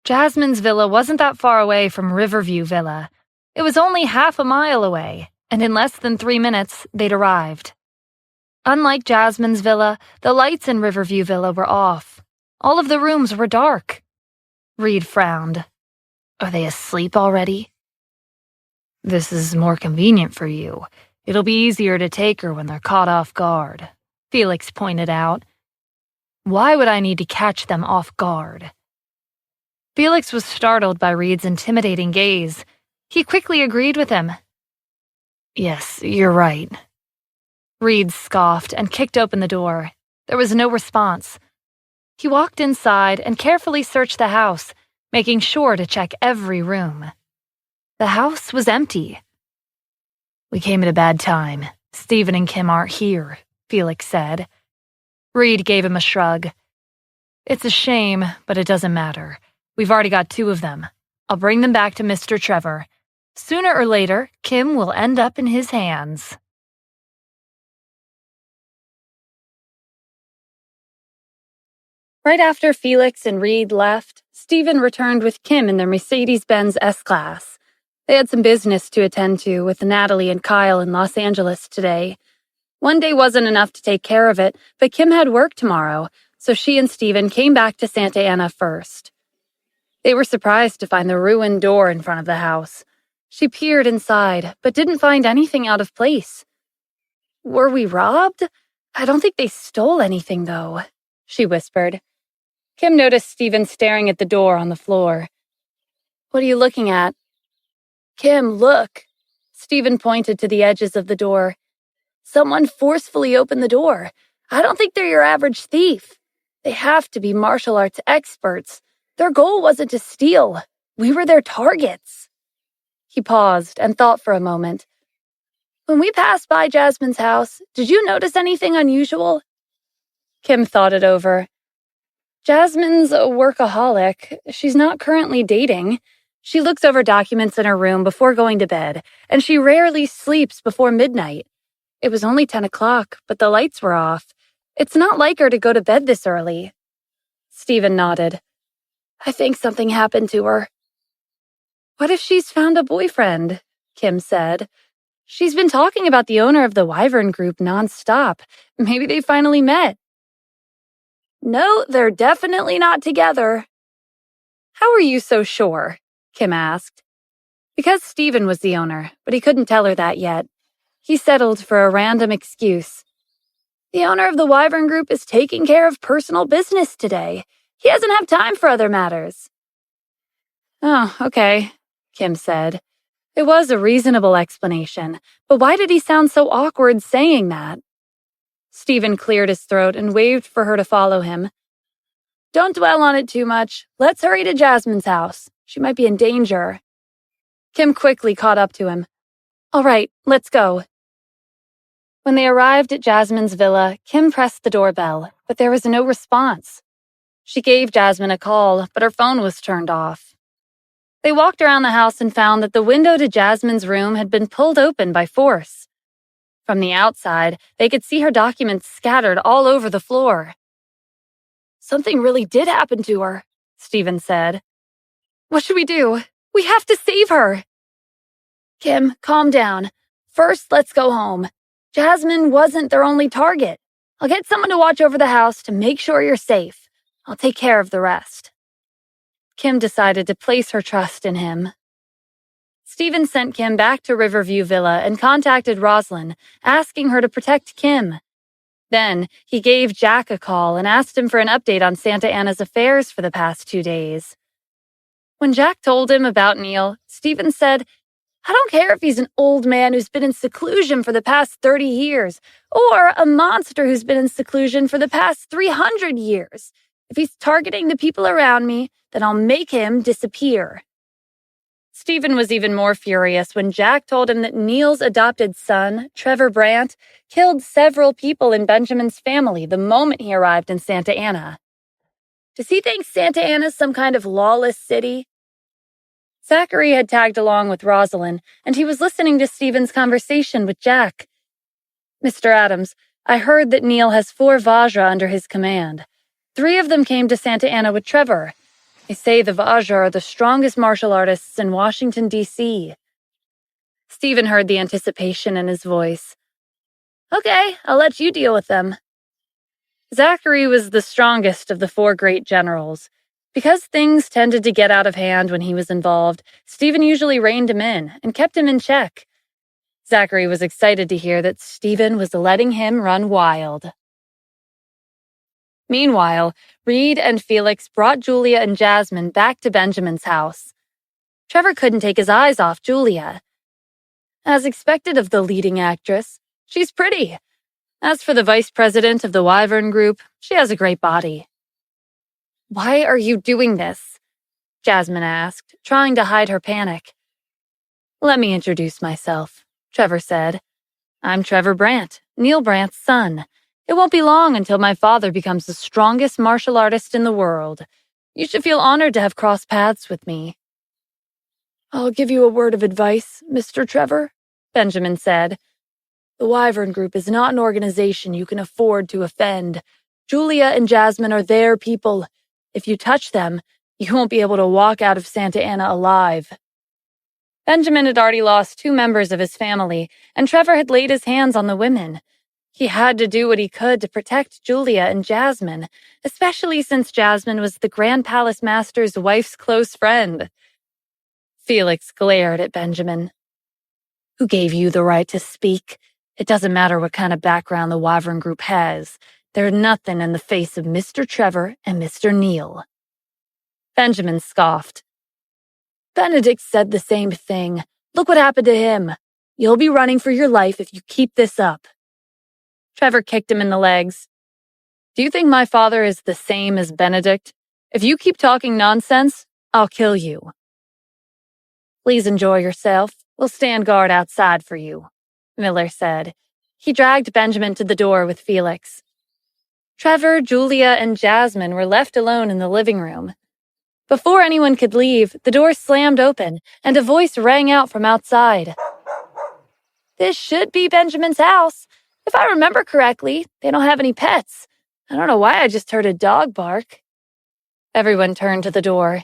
Jasmine's villa wasn't that far away from Riverview Villa. It was only half a mile away, and in less than 3 minutes, they'd arrived. Unlike Jasmine's villa, the lights in Riverview Villa were off. All of the rooms were dark. Reed frowned. Are they asleep already? This is more convenient for you. It'll be easier to take her when they're caught off guard, Felix pointed out. Why would I need to catch them off guard? Felix was startled by Reed's intimidating gaze. He quickly agreed with him. Yes, you're right. Reed scoffed and kicked open the door. There was no response. He walked inside and carefully searched the house, making sure to check every room. The house was empty. We came at a bad time. Steven and Kim aren't here, Felix said. Reed gave him a shrug. It's a shame, but it doesn't matter. We've already got 2 of them. I'll bring them back to Mr. Trevor. Sooner or later, Kim will end up in his hands. Right after Felix and Reed left, Steven returned with Kim in their Mercedes-Benz S-Class. They had some business to attend to with Natalie and Kyle in Los Angeles today. One day wasn't enough to take care of it, but Kim had work tomorrow, so she and Steven came back to Santa Ana first. They were surprised to find the ruined door in front of the house. She peered inside, but didn't find anything out of place. Were we robbed? I don't think they stole anything, though, she whispered. Kim noticed Steven staring at the door on the floor. What are you looking at? Kim, look. Steven pointed to the edges of the door. Someone forcefully opened the door. I don't think they're your average thief. They have to be martial arts experts. Their goal wasn't to steal. We were their targets. He paused and thought for a moment. When we passed by Jasmine's house, did you notice anything unusual? Kim thought it over. Jasmine's a workaholic. She's not currently dating. She looks over documents in her room before going to bed, and she rarely sleeps before midnight. It was only 10 o'clock, but the lights were off. It's not like her to go to bed this early. Steven nodded. I think something happened to her. What if she's found a boyfriend? Kim said. She's been talking about the owner of the Wyvern Group nonstop. Maybe they finally met. No, they're definitely not together. How are you so sure? Kim asked. Because Steven was the owner, but he couldn't tell her that yet. He settled for a random excuse. The owner of the Wyvern Group is taking care of personal business today. He doesn't have time for other matters. Oh, okay, Kim said. It was a reasonable explanation, but why did he sound so awkward saying that? Steven cleared his throat and waved for her to follow him. Don't dwell on it too much. Let's hurry to Jasmine's house. She might be in danger. Kim quickly caught up to him. All right, let's go. When they arrived at Jasmine's villa, Kim pressed the doorbell, but there was no response. She gave Jasmine a call, but her phone was turned off. They walked around the house and found that the window to Jasmine's room had been pulled open by force. From the outside, they could see her documents scattered all over the floor. Something really did happen to her, Steven said. What should we do? We have to save her. Kim, calm down. First, let's go home. Jasmine wasn't their only target. I'll get someone to watch over the house to make sure you're safe. I'll take care of the rest. Kim decided to place her trust in him. Steven sent Kim back to Riverview Villa and contacted Roslyn, asking her to protect Kim. Then, he gave Jack a call and asked him for an update on Santa Ana's affairs for the past 2 days. When Jack told him about Neil, Steven said, I don't care if he's an old man who's been in seclusion for the past 30 years, or a monster who's been in seclusion for the past 300 years. If he's targeting the people around me, then I'll make him disappear. Stephen was even more furious when Jack told him that Neil's adopted son, Trevor Brandt, killed several people in Benjamin's family the moment he arrived in Santa Ana. Does he think Santa Ana's some kind of lawless city? Zachary had tagged along with Rosalind, and he was listening to Stephen's conversation with Jack. Mr. Adams, I heard that Neil has 4 Vajra under his command. 3 of them came to Santa Ana with Trevor. They say the Vajra are the strongest martial artists in Washington, D.C. Stephen heard the anticipation in his voice. Okay, I'll let you deal with them. Zachary was the strongest of the 4 great generals. Because things tended to get out of hand when he was involved, Stephen usually reined him in and kept him in check. Zachary was excited to hear that Stephen was letting him run wild. Meanwhile, Reed and Felix brought Julia and Jasmine back to Benjamin's house. Trevor couldn't take his eyes off Julia. As expected of the leading actress, she's pretty. As for the vice president of the Wyvern Group, she has a great body. Why are you doing this? Jasmine asked, trying to hide her panic. Let me introduce myself, Trevor said. I'm Trevor Brandt, Neil Brandt's son. It won't be long until my father becomes the strongest martial artist in the world. You should feel honored to have crossed paths with me. I'll give you a word of advice, Mr. Trevor, Benjamin said. The Wyvern Group is not an organization you can afford to offend. Julia and Jasmine are their people. If you touch them, you won't be able to walk out of Santa Ana alive. Benjamin had already lost 2 members of his family, and Trevor had laid his hands on the women. He had to do what he could to protect Julia and Jasmine, especially since Jasmine was the Grand Palace Master's wife's close friend. Felix glared at Benjamin. Who gave you the right to speak? It doesn't matter what kind of background the Wyvern Group has. They're nothing in the face of Mr. Trevor and Mr. Neil. Benjamin scoffed. Benedict said the same thing. Look what happened to him. You'll be running for your life if you keep this up. Trevor kicked him in the legs. Do you think my father is the same as Benedict? If you keep talking nonsense, I'll kill you. Please enjoy yourself. We'll stand guard outside for you, Miller said. He dragged Benjamin to the door with Felix. Trevor, Julia, and Jasmine were left alone in the living room. Before anyone could leave, the door slammed open, and a voice rang out from outside. This should be Benjamin's house. If I remember correctly, they don't have any pets. I don't know why I just heard a dog bark. Everyone turned to the door.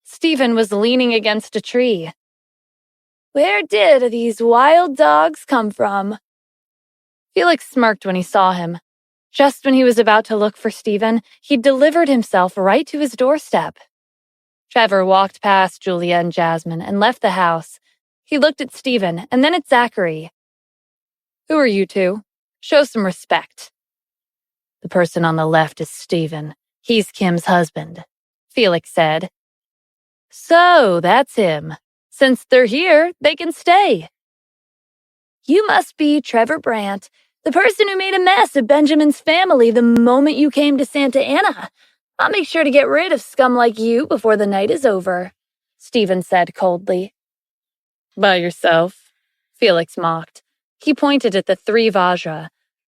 Stephen was leaning against a tree. Where did these wild dogs come from? Felix smirked when he saw him. Just when he was about to look for Stephen, he delivered himself right to his doorstep. Trevor walked past Julia and Jasmine and left the house. He looked at Stephen and then at Zachary. Who are you two? Show some respect. The person on the left is Stephen. He's Kim's husband, Felix said. So, that's him. Since they're here, they can stay. You must be Trevor Brandt, the person who made a mess of Benjamin's family the moment you came to Santa Ana. I'll make sure to get rid of scum like you before the night is over, Stephen said coldly. By yourself, Felix mocked. He pointed at the 3 Vajra.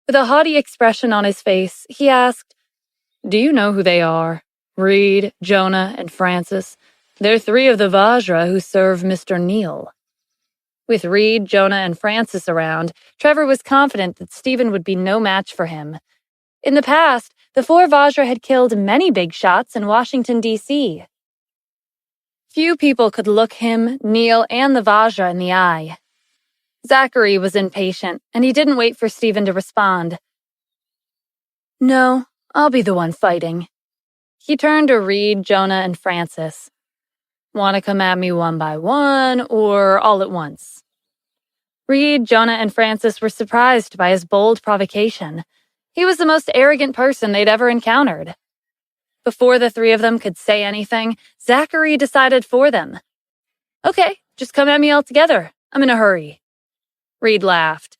With a haughty expression on his face, he asked, Do you know who they are? Reed, Jonah, and Francis. They're 3 of the Vajra who serve Mr. Neil. With Reed, Jonah, and Francis around, Trevor was confident that Stephen would be no match for him. In the past, the 4 Vajra had killed many big shots in Washington, D.C. Few people could look him, Neil, and the Vajra in the eye. Zachary was impatient, and he didn't wait for Stephen to respond. No, I'll be the one fighting. He turned to Reed, Jonah, and Francis. Want to come at me one by one, or all at once? Reed, Jonah, and Francis were surprised by his bold provocation. He was the most arrogant person they'd ever encountered. Before the 3 of them could say anything, Zachary decided for them. Okay, just come at me all together. I'm in a hurry. Reed laughed.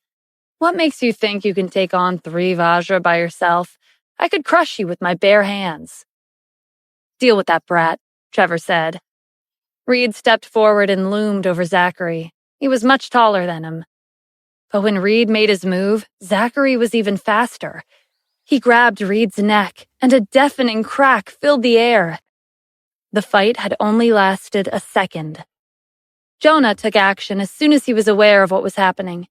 What makes you think you can take on 3 Vajra by yourself? I could crush you with my bare hands. Deal with that brat, Trevor said. Reed stepped forward and loomed over Zachary. He was much taller than him. But when Reed made his move, Zachary was even faster. He grabbed Reed's neck, and a deafening crack filled the air. The fight had only lasted a second. Jonah took action as soon as he was aware of what was happening.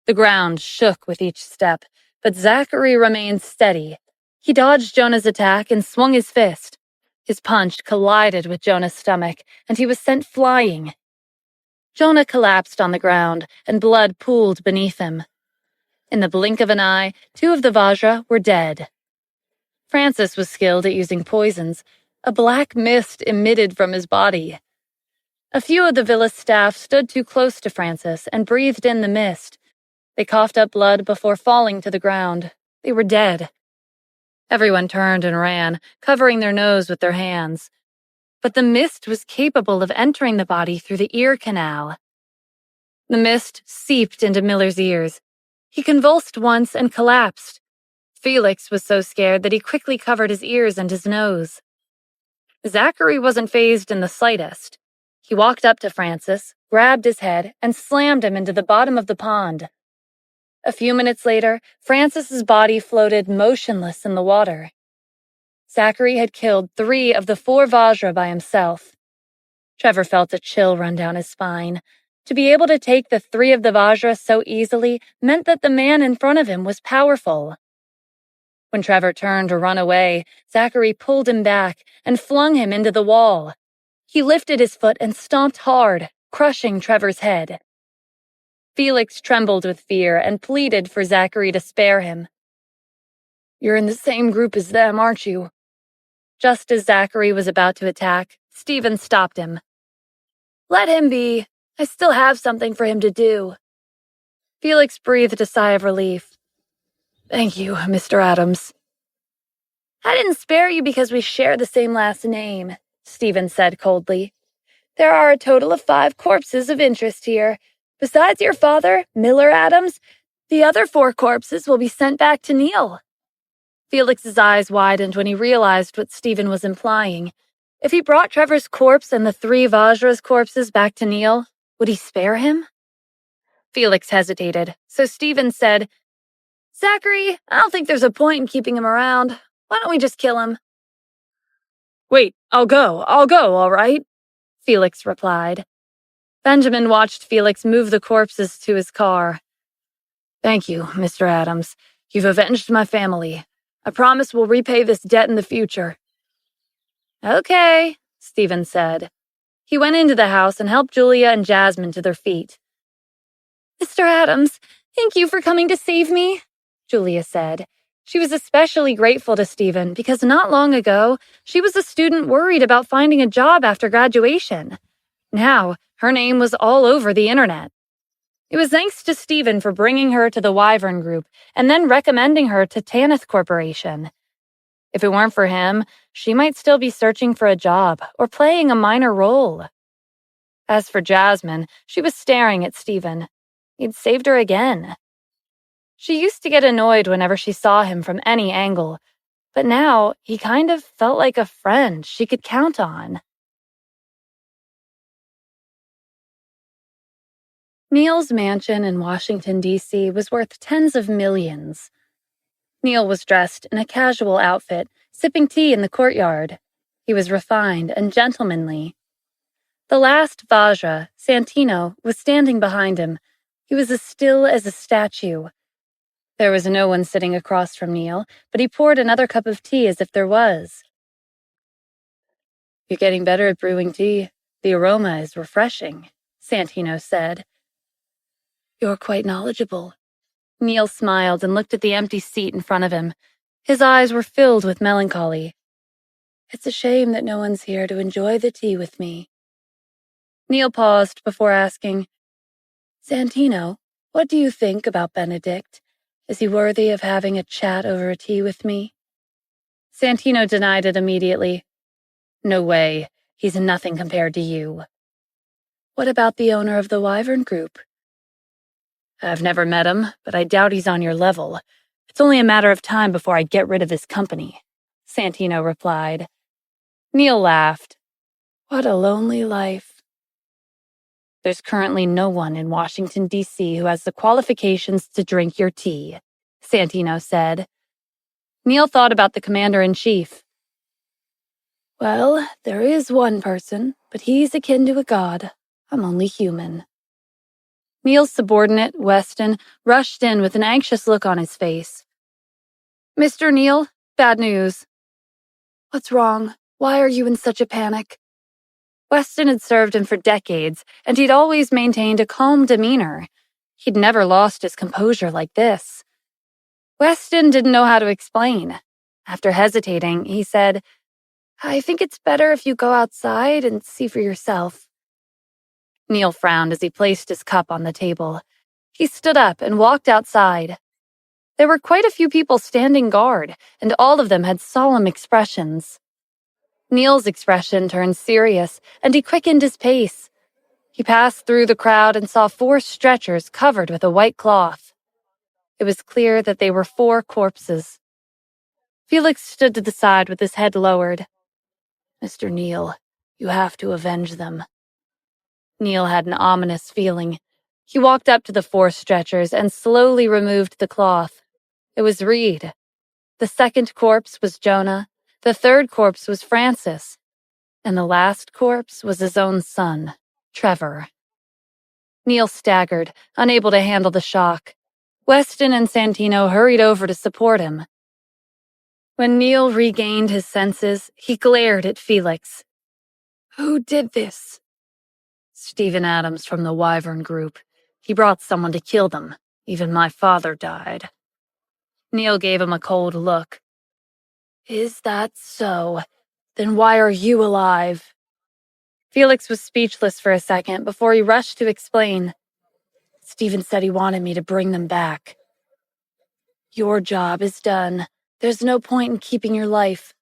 The ground shook with each step, but Zachary remained steady. He dodged Jonah's attack and swung his fist. His punch collided with Jonah's stomach, and he was sent flying. Jonah collapsed on the ground, and blood pooled beneath him. In the blink of an eye, 2 of the Vajra were dead. Francis was skilled at using poisons. A black mist emitted from his body. A few of the villa staff stood too close to Francis and breathed in the mist. They coughed up blood before falling to the ground. They were dead. Everyone turned and ran, covering their nose with their hands. But the mist was capable of entering the body through the ear canal. The mist seeped into Miller's ears. He convulsed once and collapsed. Felix was so scared that he quickly covered his ears and his nose. Zachary wasn't fazed in the slightest. He walked up to Francis, grabbed his head, and slammed him into the bottom of the pond. A few minutes later, Francis's body floated motionless in the water. Zachary had killed 3 of the 4 Vajra by himself. Trevor felt a chill run down his spine. To be able to take the 3 of the Vajra so easily meant that the man in front of him was powerful. When Trevor turned to run away, Zachary pulled him back and flung him into the wall. He lifted his foot and stomped hard, crushing Trevor's head. Felix trembled with fear and pleaded for Zachary to spare him. "You're in the same group as them, aren't you?" Just as Zachary was about to attack, Stephen stopped him. "Let him be. I still have something for him to do." Felix breathed a sigh of relief. "Thank you, Mr. Adams." "I didn't spare you because we share the same last name," Stephen said coldly. "There are a total of 5 corpses of interest here. Besides your father, Miller Adams, the other 4 corpses will be sent back to Neil." Felix's eyes widened when he realized what Stephen was implying. If he brought Trevor's corpse and the 3 Vajra's corpses back to Neil, would he spare him? Felix hesitated, so Stephen said, "Zachary, I don't think there's a point in keeping him around. Why don't we just kill him?" "Wait, I'll go, all right," Felix replied. Benjamin watched Felix move the corpses to his car. "Thank you, Mr. Adams. You've avenged my family. I promise we'll repay this debt in the future." "Okay," Stephen said. He went into the house and helped Julia and Jasmine to their feet. "Mr. Adams, thank you for coming to save me," Julia said. She was especially grateful to Stephen because not long ago, she was a student worried about finding a job after graduation. Now, her name was all over the internet. It was thanks to Stephen for bringing her to the Wyvern Group and then recommending her to Tanith Corporation. If it weren't for him, she might still be searching for a job or playing a minor role. As for Jasmine, she was staring at Stephen. He'd saved her again. She used to get annoyed whenever she saw him from any angle, but now he kind of felt like a friend she could count on. Neil's mansion in Washington, D.C. was worth tens of millions. Neil was dressed in a casual outfit, sipping tea in the courtyard. He was refined and gentlemanly. The last Vajra, Santino, was standing behind him. He was as still as a statue. There was no one sitting across from Neil, but he poured another cup of tea as if there was. "You're getting better at brewing tea. The aroma is refreshing," Santino said. "You're quite knowledgeable." Neil smiled and looked at the empty seat in front of him. His eyes were filled with melancholy. "It's a shame that no one's here to enjoy the tea with me." Neil paused before asking, "Santino, what do you think about Benedict? Is he worthy of having a chat over a tea with me?" Santino denied it immediately. "No way. He's nothing compared to you." "What about the owner of the Wyvern Group?" "I've never met him, but I doubt he's on your level. It's only a matter of time before I get rid of his company," Santino replied. Neil laughed. What a lonely life. There's currently no one in Washington, D.C. who has the qualifications to drink your tea, Santino said. Neil thought about the commander-in-chief. Well, there is one person, but he's akin to a god. I'm only human. Neil's subordinate, Weston, rushed in with an anxious look on his face. Mr. Neil, bad news. What's wrong? Why are you in such a panic? Weston had served him for decades, and he'd always maintained a calm demeanor. He'd never lost his composure like this. Weston didn't know how to explain. After hesitating, he said, I think it's better if you go outside and see for yourself. Neil frowned as he placed his cup on the table. He stood up and walked outside. There were quite a few people standing guard, and all of them had solemn expressions. Neil's expression turned serious, and he quickened his pace. He passed through the crowd and saw 4 stretchers covered with a white cloth. It was clear that they were 4 corpses. Felix stood to the side with his head lowered. Mr. Neil, you have to avenge them. Neil had an ominous feeling. He walked up to the 4 stretchers and slowly removed the cloth. It was Reed. The 2nd corpse was Jonah. The 3rd corpse was Francis. And the last corpse was his own son, Trevor. Neil staggered, unable to handle the shock. Weston and Santino hurried over to support him. When Neil regained his senses, he glared at Felix. Who did this? Stephen Adams from the Wyvern Group. He brought someone to kill them. Even my father died. Neil gave him a cold look. Is that so? Then why are you alive? Felix was speechless for a second before he rushed to explain. Stephen said he wanted me to bring them back. Your job is done. There's no point in keeping your life.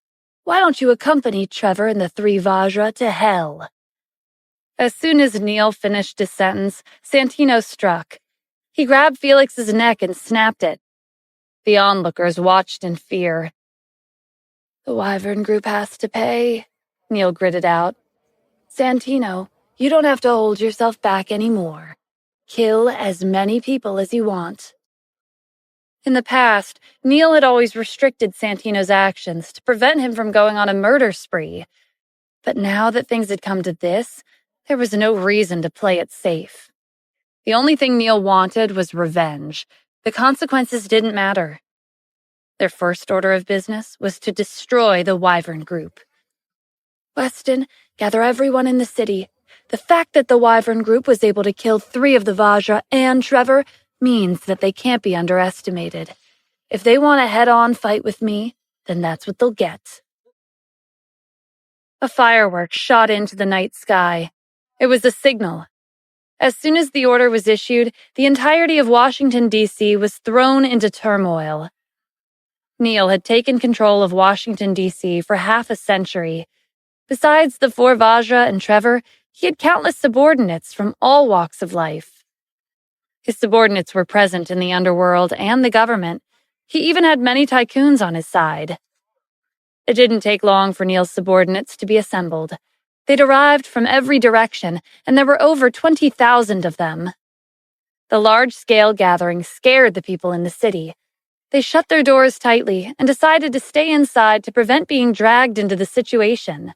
Why don't you accompany Trevor and the 3 Vajra to hell? As soon as Neil finished his sentence, Santino struck. He grabbed Felix's neck and snapped it. The onlookers watched in fear. The Wyvern Group has to pay, Neil gritted out. Santino, you don't have to hold yourself back anymore. Kill as many people as you want. In the past, Neil had always restricted Santino's actions to prevent him from going on a murder spree. But now that things had come to this, there was no reason to play it safe. The only thing Neil wanted was revenge. The consequences didn't matter. Their first order of business was to destroy the Wyvern Group. Weston, gather everyone in the city. The fact that the Wyvern Group was able to kill 3 of the Vajra and Trevor means that they can't be underestimated. If they want a head-on fight with me, then that's what they'll get. A firework shot into the night sky. It was a signal. As soon as the order was issued, the entirety of Washington, D.C. was thrown into turmoil. Neil had taken control of Washington, D.C. for half a century. Besides the 4 Vajra and Trevor, he had countless subordinates from all walks of life. His subordinates were present in the underworld and the government. He even had many tycoons on his side. It didn't take long for Neil's subordinates to be assembled. They'd arrived from every direction, and there were over 20,000 of them. The large-scale gathering scared the people in the city. They shut their doors tightly and decided to stay inside to prevent being dragged into the situation.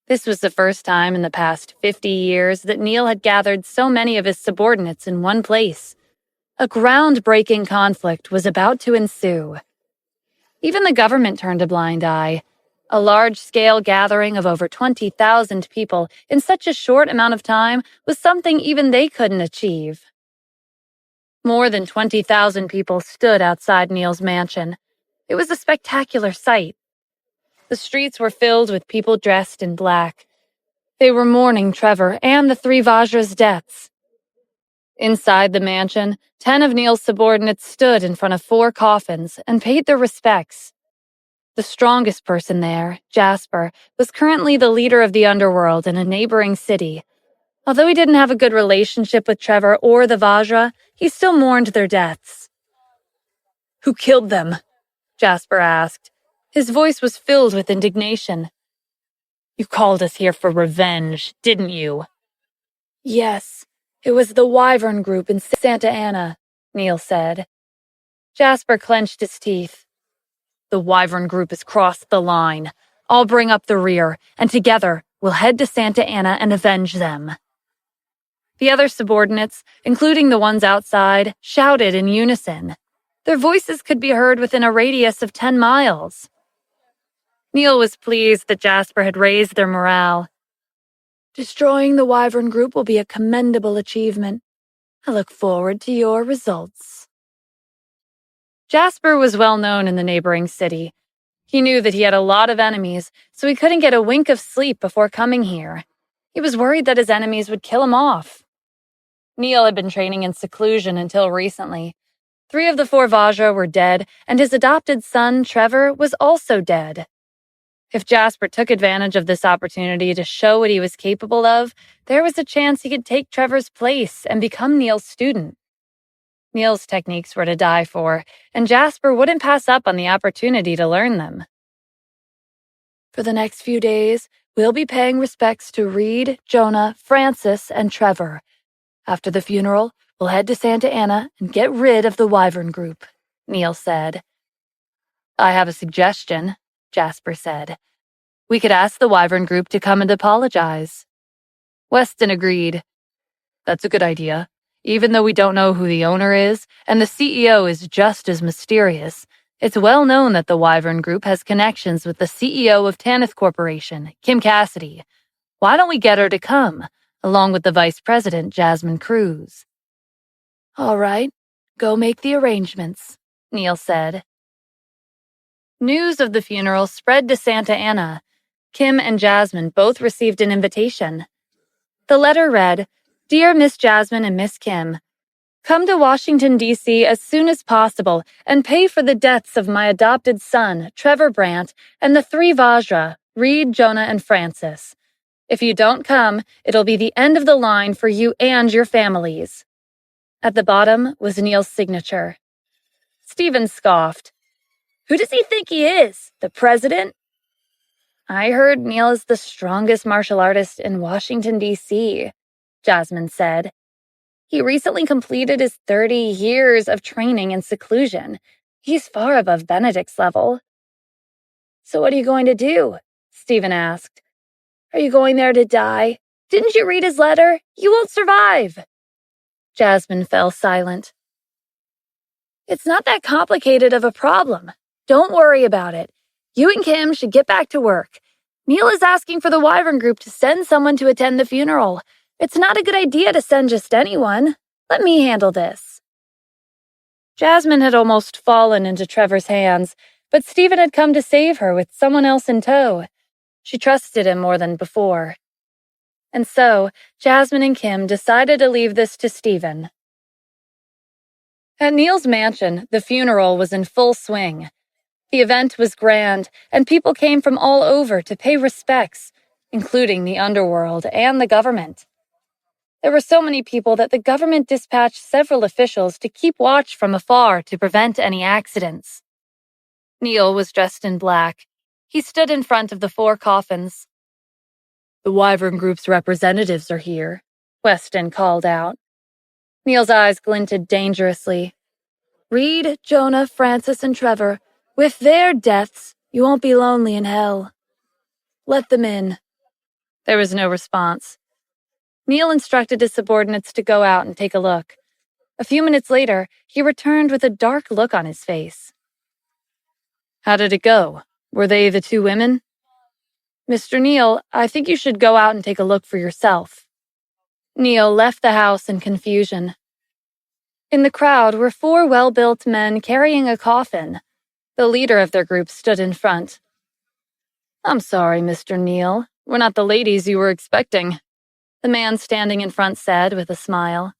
This was the first time in the past 50 years that Neil had gathered so many of his subordinates in one place. A groundbreaking conflict was about to ensue. Even the government turned a blind eye. A large-scale gathering of over 20,000 people in such a short amount of time was something even they couldn't achieve. More than 20,000 people stood outside Neil's mansion. It was a spectacular sight. The streets were filled with people dressed in black. They were mourning Trevor and the 3 Vajra's deaths. Inside the mansion, 10 of Neil's subordinates stood in front of 4 coffins and paid their respects. The strongest person there, Jasper, was currently the leader of the underworld in a neighboring city. Although he didn't have a good relationship with Trevor or the Vajra, he still mourned their deaths. Who killed them? Jasper asked. His voice was filled with indignation. You called us here for revenge, didn't you? Yes, it was the Wyvern Group in Santa Ana, Neil said. Jasper clenched his teeth. The Wyvern Group has crossed the line. I'll bring up the rear, and together we'll head to Santa Ana and avenge them. The other subordinates, including the ones outside, shouted in unison. Their voices could be heard within a radius of 10 miles. Neil was pleased that Jasper had raised their morale. Destroying the Wyvern Group will be a commendable achievement. I look forward to your results. Jasper was well known in the neighboring city. He knew that he had a lot of enemies, so he couldn't get a wink of sleep before coming here. He was worried that his enemies would kill him off. Neil had been training in seclusion until recently. 3 of the 4 Vajra were dead, and his adopted son, Trevor, was also dead. If Jasper took advantage of this opportunity to show what he was capable of, there was a chance he could take Trevor's place and become Neil's student. Neil's techniques were to die for, and Jasper wouldn't pass up on the opportunity to learn them. For the next few days, we'll be paying respects to Reed, Jonah, Francis, and Trevor. After the funeral, we'll head to Santa Ana and get rid of the Wyvern Group, Neil said. I have a suggestion, Jasper said. We could ask the Wyvern Group to come and apologize. Weston agreed. That's a good idea. Even though we don't know who the owner is, and the CEO is just as mysterious, it's well known that the Wyvern Group has connections with the CEO of Tanith Corporation, Kim Cassidy. Why don't we get her to come, along with the Vice President, Jasmine Cruz? All right, go make the arrangements, Neil said. News of the funeral spread to Santa Ana. Kim and Jasmine both received an invitation. The letter read, Dear Miss Jasmine and Miss Kim, come to Washington, D.C. as soon as possible and pay for the deaths of my adopted son, Trevor Brandt, and the 3 Vajra, Reed, Jonah, and Francis. If you don't come, it'll be the end of the line for you and your families. At the bottom was Neil's signature. Stephen scoffed. Who does he think he is? The president? I heard Neil is the strongest martial artist in Washington, D.C., Jasmine said. He recently completed his 30 years of training in seclusion. He's far above Benedict's level. So what are you going to do? Stephen asked. Are you going there to die? Didn't you read his letter? You won't survive. Jasmine fell silent. It's not that complicated of a problem. Don't worry about it. You and Kim should get back to work. Neil is asking for the Wyvern Group to send someone to attend the funeral. It's not a good idea to send just anyone. Let me handle this. Jasmine had almost fallen into Trevor's hands, but Stephen had come to save her with someone else in tow. She trusted him more than before. And so, Jasmine and Kim decided to leave this to Stephen. At Neil's mansion, the funeral was in full swing. The event was grand, and people came from all over to pay respects, including the underworld and the government. There were so many people that the government dispatched several officials to keep watch from afar to prevent any accidents. Neil was dressed in black. He stood in front of the 4 coffins. The Wyvern Group's representatives are here, Weston called out. Neil's eyes glinted dangerously. Reed, Jonah, Francis, and Trevor, with their deaths, you won't be lonely in hell. Let them in. There was no response. Neil instructed his subordinates to go out and take a look. A few minutes later, he returned with a dark look on his face. How did it go? Were they the 2 women? Mr. Neil, I think you should go out and take a look for yourself. Neil left the house in confusion. In the crowd were 4 well-built men carrying a coffin. The leader of their group stood in front. I'm sorry, Mr. Neil. We're not the ladies you were expecting, the man standing in front said with a smile.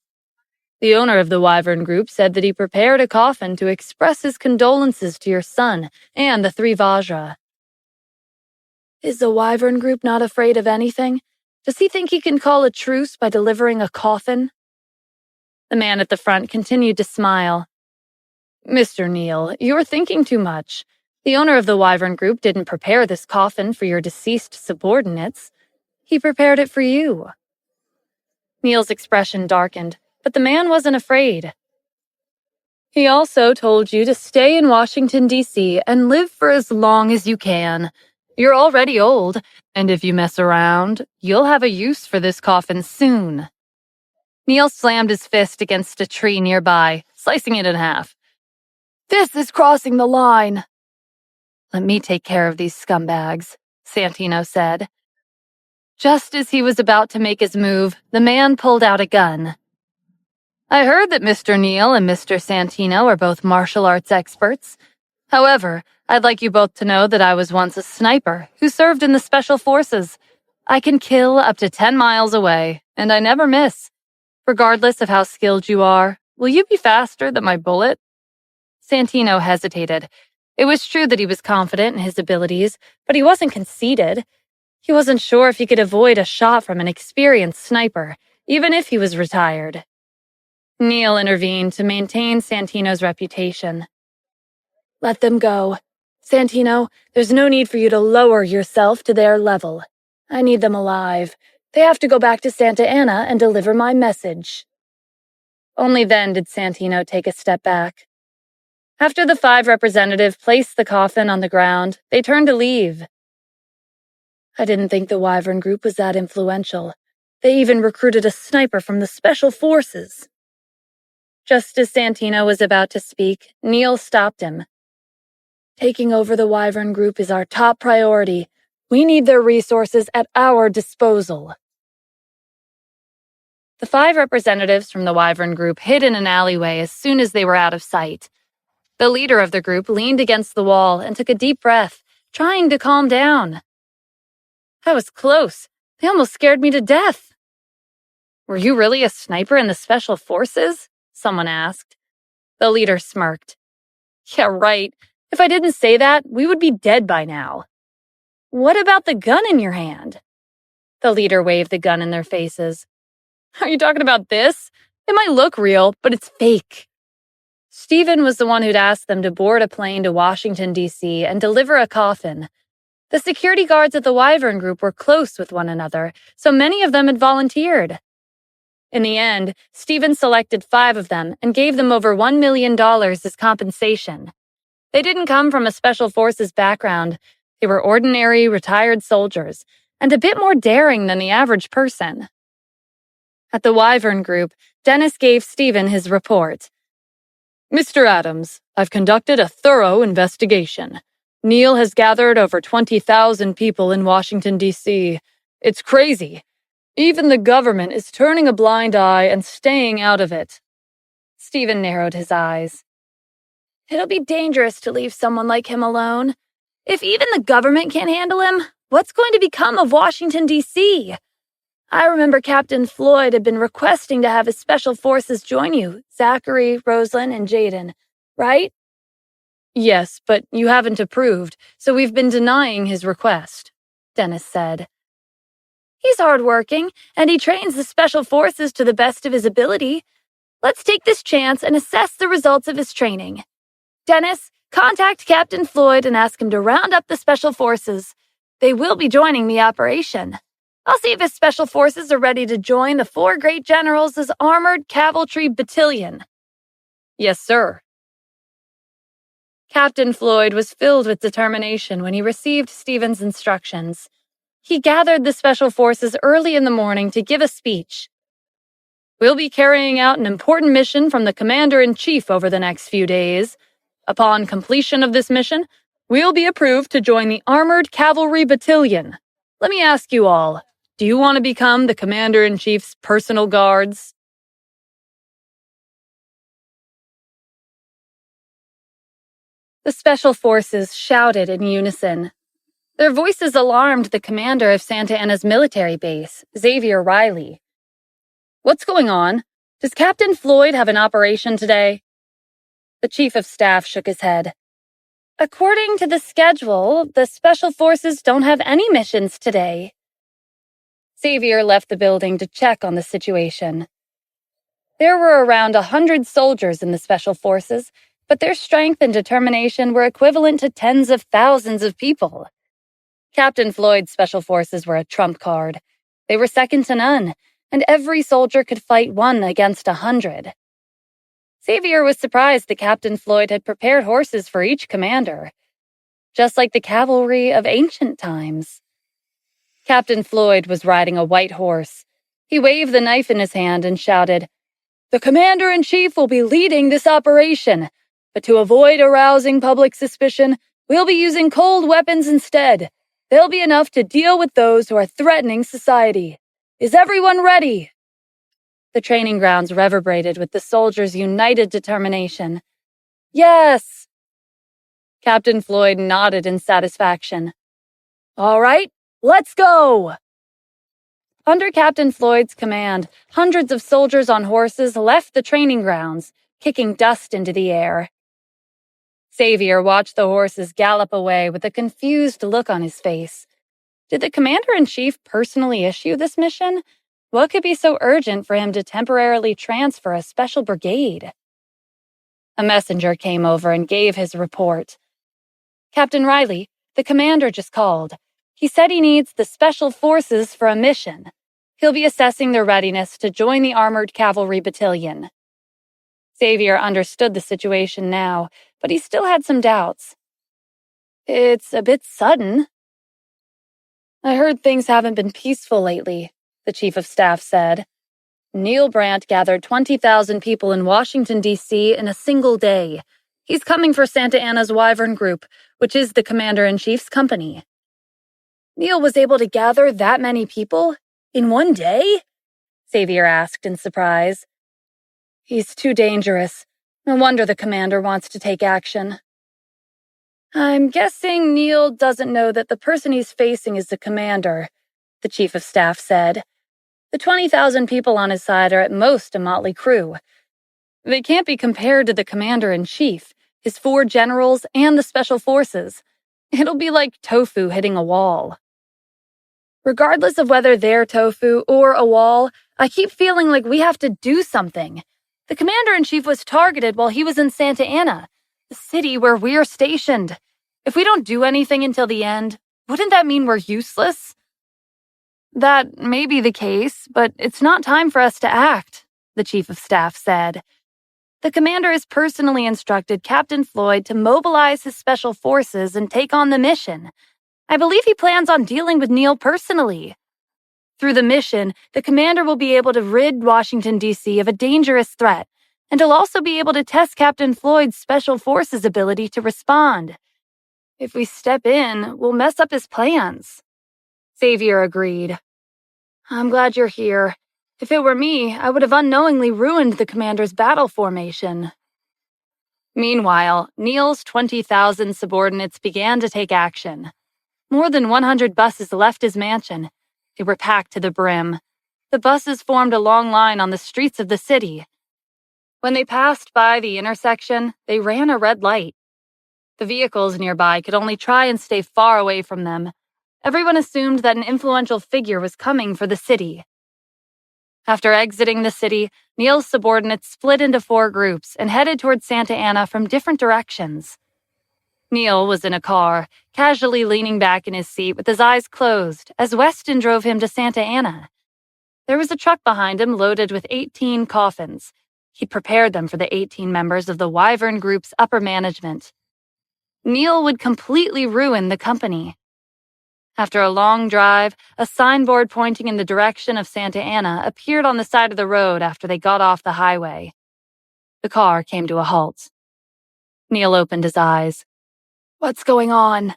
The owner of the Wyvern Group said that he prepared a coffin to express his condolences to your son and the 3 Vajra. Is the Wyvern Group not afraid of anything? Does he think he can call a truce by delivering a coffin? The man at the front continued to smile. Mr. Neil, you are thinking too much. The owner of the Wyvern Group didn't prepare this coffin for your deceased subordinates. He prepared it for you." Neil's expression darkened, but the man wasn't afraid. "He also told you to stay in Washington, D.C. and live for as long as you can. You're already old, and if you mess around, you'll have a use for this coffin soon." Neil slammed his fist against a tree nearby, slicing it in half. "This is crossing the line." "Let me take care of these scumbags," Santino said. Just as he was about to make his move, the man pulled out a gun. "I heard that Mr. Neil and Mr. Santino are both martial arts experts. However, I'd like you both to know that I was once a sniper who served in the Special Forces. I can kill up to 10 miles away, and I never miss. Regardless of how skilled you are, will you be faster than my bullet?" Santino hesitated. It was true that he was confident in his abilities, but he wasn't conceited. He wasn't sure if he could avoid a shot from an experienced sniper, even if he was retired. Neil intervened to maintain Santino's reputation. "Let them go. Santino, there's no need for you to lower yourself to their level. I need them alive. They have to go back to Santa Ana and deliver my message." Only then did Santino take a step back. After the 5 representatives placed the coffin on the ground, they turned to leave. "I didn't think the Wyvern Group was that influential. They even recruited a sniper from the Special Forces." Just as Santino was about to speak, Neil stopped him. "Taking over the Wyvern Group is our top priority. We need their resources at our disposal." The 5 representatives from the Wyvern Group hid in an alleyway as soon as they were out of sight. The leader of the group leaned against the wall and took a deep breath, trying to calm down. "That was close. They almost scared me to death." "Were you really a sniper in the Special Forces?" someone asked. The leader smirked. "Yeah, right. If I didn't say that, we would be dead by now." "What about the gun in your hand?" The leader waved the gun in their faces. "Are you talking about this? It might look real, but it's fake." Stephen was the one who'd asked them to board a plane to Washington, D.C. and deliver a coffin. The security guards at the Wyvern Group were close with one another, so many of them had volunteered. In the end, Stephen selected 5 of them and gave them over $1 million as compensation. They didn't come from a Special Forces background. They were ordinary, retired soldiers, and a bit more daring than the average person. At the Wyvern Group, Dennis gave Stephen his report. "Mr. Adams, I've conducted a thorough investigation. Neil has gathered over 20,000 people in Washington, D.C. It's crazy. Even the government is turning a blind eye and staying out of it." Stephen narrowed his eyes. "It'll be dangerous to leave someone like him alone. If even the government can't handle him, what's going to become of Washington, D.C.? I remember Captain Floyd had been requesting to have his Special Forces join you, Zachary, Rosalind, and Jaden, right?" "Yes, but you haven't approved, so we've been denying his request," Dennis said. "He's hardworking, and he trains the Special Forces to the best of his ability. Let's take this chance and assess the results of his training. Dennis, contact Captain Floyd and ask him to round up the Special Forces. They will be joining the operation. I'll see if his Special Forces are ready to join the 4 great generals' Armored Cavalry Battalion." "Yes, sir." Captain Floyd was filled with determination when he received Stephen's instructions. He gathered the Special Forces early in the morning to give a speech. "We'll be carrying out an important mission from the Commander-in-Chief over the next few days. Upon completion of this mission, we'll be approved to join the Armored Cavalry Battalion. Let me ask you all, do you want to become the Commander-in-Chief's personal guards?" The Special Forces shouted in unison. Their voices alarmed the commander of Santa Ana's military base, Xavier Riley. "What's going on? Does Captain Floyd have an operation today?" The chief of staff shook his head. "According to the schedule, the Special Forces don't have any missions today." Xavier left the building to check on the situation. There were around 100 soldiers in the Special Forces, but their strength and determination were equivalent to tens of thousands of people. Captain Floyd's special forces were a trump card. They were second to none, and every soldier could fight 1 against 100. Xavier was surprised that Captain Floyd had prepared horses for each commander, just like the cavalry of ancient times. Captain Floyd was riding a white horse. He waved the knife in his hand and shouted, "The commander-in-chief will be leading this operation, but to avoid arousing public suspicion, we'll be using cold weapons instead. They'll be enough to deal with those who are threatening society. Is everyone ready?" The training grounds reverberated with the soldiers' united determination. "Yes!" Captain Floyd nodded in satisfaction. "All right, let's go!" Under Captain Floyd's command, hundreds of soldiers on horses left the training grounds, kicking dust into the air. Xavier watched the horses gallop away with a confused look on his face. Did the commander-in-chief personally issue this mission? What could be so urgent for him to temporarily transfer a special brigade? A messenger came over and gave his report. "Captain Riley, the commander just called. He said he needs the special forces for a mission. He'll be assessing their readiness to join the armored cavalry battalion." Xavier understood the situation now, but he still had some doubts. "It's a bit sudden." "I heard things haven't been peaceful lately," the chief of staff said. "Neil Brandt gathered 20,000 people in Washington, D.C. in a single day. He's coming for Santa Anna's Wyvern Group, which is the commander-in-chief's company." "Neil was able to gather that many people in one day?" Xavier asked in surprise. "He's too dangerous. No wonder the commander wants to take action." "I'm guessing Neil doesn't know that the person he's facing is the commander," the chief of staff said. "The 20,000 people on his side are at most a motley crew. They can't be compared to the commander-in-chief, his 4 generals, and the special forces. It'll be like tofu hitting a wall." "Regardless of whether they're tofu or a wall, I keep feeling like we have to do something. The commander-in-chief was targeted while he was in Santa Anna, the city where we're stationed. If we don't do anything until the end, wouldn't that mean we're useless?" "That may be the case, but it's not time for us to act," the chief of staff said. "The commander has personally instructed Captain Floyd to mobilize his special forces and take on the mission. I believe he plans on dealing with Neil personally. Through the mission, the commander will be able to rid Washington, D.C. of a dangerous threat, and he'll also be able to test Captain Floyd's special forces' ability to respond. If we step in, we'll mess up his plans." Xavier agreed. "I'm glad you're here. If it were me, I would have unknowingly ruined the commander's battle formation." Meanwhile, Neil's 20,000 subordinates began to take action. More than 100 buses left his mansion. They were packed to the brim. The buses formed a long line on the streets of the city. When they passed by the intersection, they ran a red light. The vehicles nearby could only try and stay far away from them. Everyone assumed that an influential figure was coming for the city. After exiting the city, Neil's subordinates split into 4 groups and headed toward Santa Anna from different directions. Neil was in a car, casually leaning back in his seat with his eyes closed as Weston drove him to Santa Anna. There was a truck behind him loaded with 18 coffins. He'd prepared them for the 18 members of the Wyvern Group's upper management. Neil would completely ruin the company. After a long drive, a signboard pointing in the direction of Santa Anna appeared on the side of the road after they got off the highway. The car came to a halt. Neil opened his eyes. "What's going on?"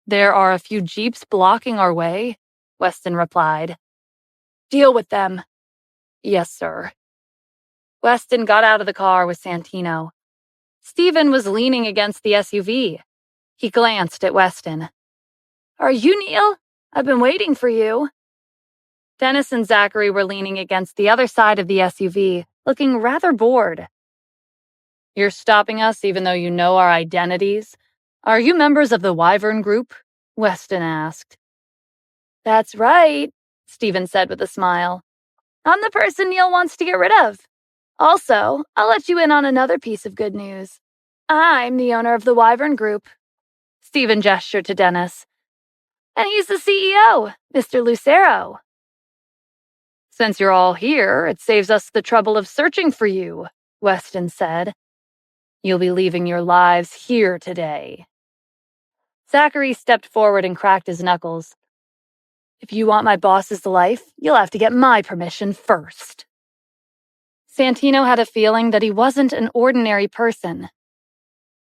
"There are a few jeeps blocking our way," Weston replied. "Deal with them." "Yes, sir." Weston got out of the car with Santino. Stephen was leaning against the SUV. He glanced at Weston. "Are you Neil? I've been waiting for you." Dennis and Zachary were leaning against the other side of the SUV, looking rather bored. "You're stopping us even though you know our identities? Are you members of the Wyvern Group?" Weston asked. "That's right," Stephen said with a smile. "I'm the person Neil wants to get rid of." Also, I'll let you in on another piece of good news. I'm the owner of the Wyvern Group. Stephen gestured to Dennis. And he's the CEO, Mr. Lucero. Since you're all here, it saves us the trouble of searching for you, Weston said. You'll be leaving your lives here today. Zachary stepped forward and cracked his knuckles. If you want my boss's life, you'll have to get my permission first. Santino had a feeling that he wasn't an ordinary person.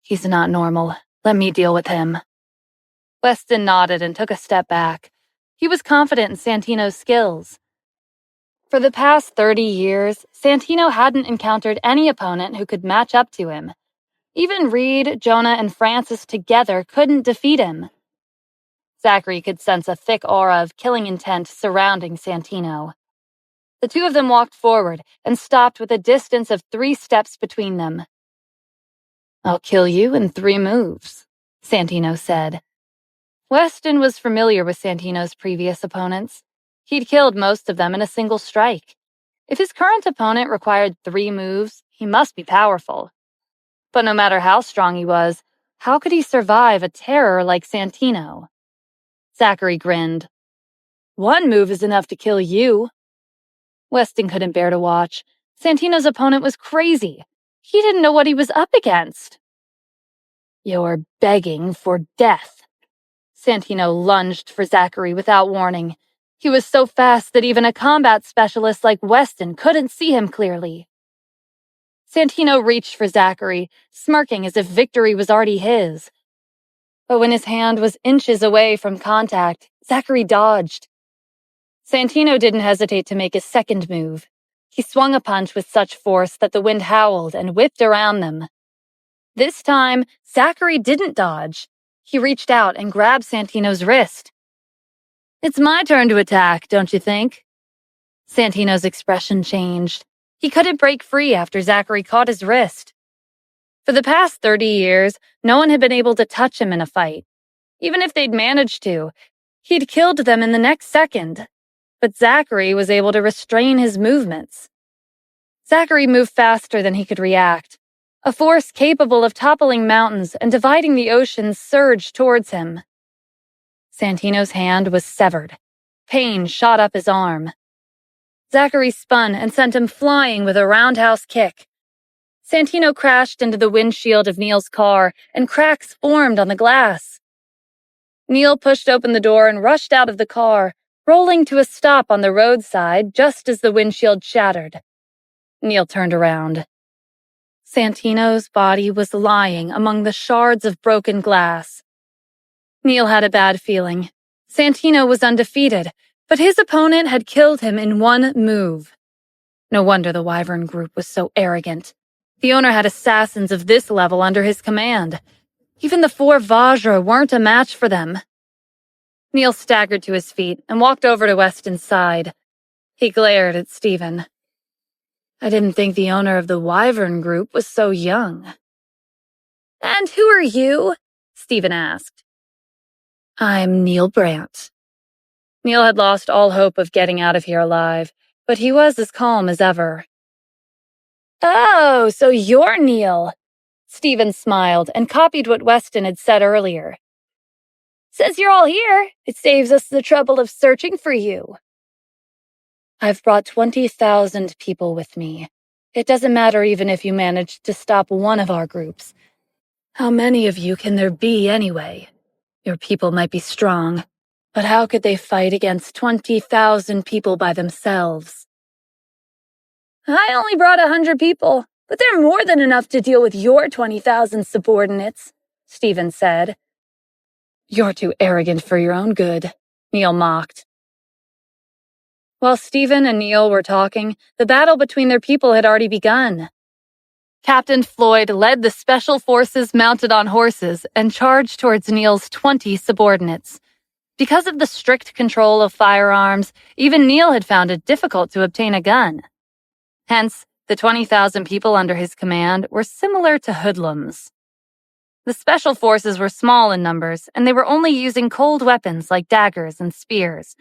He's not normal. Let me deal with him. Weston nodded and took a step back. He was confident in Santino's skills. For the past 30 years, Santino hadn't encountered any opponent who could match up to him. Even Reed, Jonah, and Francis together couldn't defeat him. Zachary could sense a thick aura of killing intent surrounding Santino. The two of them walked forward and stopped with a distance of 3 steps between them. I'll kill you in 3 moves, Santino said. Weston was familiar with Santino's previous opponents. He'd killed most of them in a single strike. If his current opponent required 3 moves, he must be powerful. But no matter how strong he was, how could he survive a terror like Santino? Zachary grinned. 1 move is enough to kill you. Weston couldn't bear to watch. Santino's opponent was crazy. He didn't know what he was up against. You're begging for death. Santino lunged for Zachary without warning. He was so fast that even a combat specialist like Weston couldn't see him clearly. Santino reached for Zachary, smirking as if victory was already his. But when his hand was inches away from contact, Zachary dodged. Santino didn't hesitate to make his second move. He swung a punch with such force that the wind howled and whipped around them. This time, Zachary didn't dodge. He reached out and grabbed Santino's wrist. It's my turn to attack, don't you think? Santino's expression changed. He couldn't break free after Zachary caught his wrist. For the past 30 years, no one had been able to touch him in a fight. Even if they'd managed to, he'd killed them in the next second. But Zachary was able to restrain his movements. Zachary moved faster than he could react. A force capable of toppling mountains and dividing the oceans surged towards him. Santino's hand was severed. Pain shot up his arm. Zachary spun and sent him flying with a roundhouse kick. Santino crashed into the windshield of Neil's car, and cracks formed on the glass. Neil pushed open the door and rushed out of the car, rolling to a stop on the roadside just as the windshield shattered. Neil turned around. Santino's body was lying among the shards of broken glass. Neil had a bad feeling. Santino was undefeated, but his opponent had killed him in 1 move. No wonder the Wyvern Group was so arrogant. The owner had assassins of this level under his command. Even the 4 Vajra weren't a match for them. Neil staggered to his feet and walked over to Weston's side. He glared at Stephen. I didn't think the owner of the Wyvern Group was so young. And who are you? Stephen asked. I'm Neil Brandt. Neil had lost all hope of getting out of here alive, but he was as calm as ever. Oh, so you're Neil. Stephen smiled and copied what Weston had said earlier. Since you're all here, it saves us the trouble of searching for you. I've brought 20,000 people with me. It doesn't matter even if you managed to stop one of our groups. How many of you can there be anyway? Your people might be strong, but how could they fight against 20,000 people by themselves? I only brought 100 people, but they're more than enough to deal with your 20,000 subordinates, Stephen said. You're too arrogant for your own good, Neil mocked. While Stephen and Neil were talking, the battle between their people had already begun. Captain Floyd led the special forces mounted on horses and charged towards Neil's 20 subordinates. Because of the strict control of firearms, even Neil had found it difficult to obtain a gun. Hence, the 20,000 people under his command were similar to hoodlums. The special forces were small in numbers, and they were only using cold weapons like daggers and spears.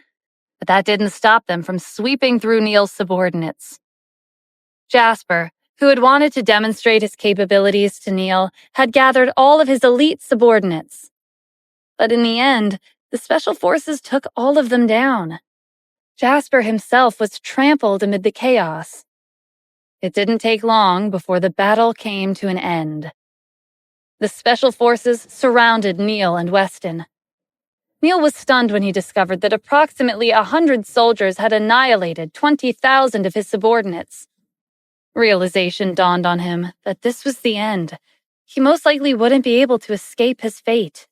But that didn't stop them from sweeping through Neil's subordinates. Jasper, who had wanted to demonstrate his capabilities to Neil, had gathered all of his elite subordinates. But in the end, the Special Forces took all of them down. Jasper himself was trampled amid the chaos. It didn't take long before the battle came to an end. The Special Forces surrounded Neil and Weston. Neil was stunned when he discovered that approximately 100 soldiers had annihilated 20,000 of his subordinates. Realization dawned on him that this was the end. He most likely wouldn't be able to escape his fate.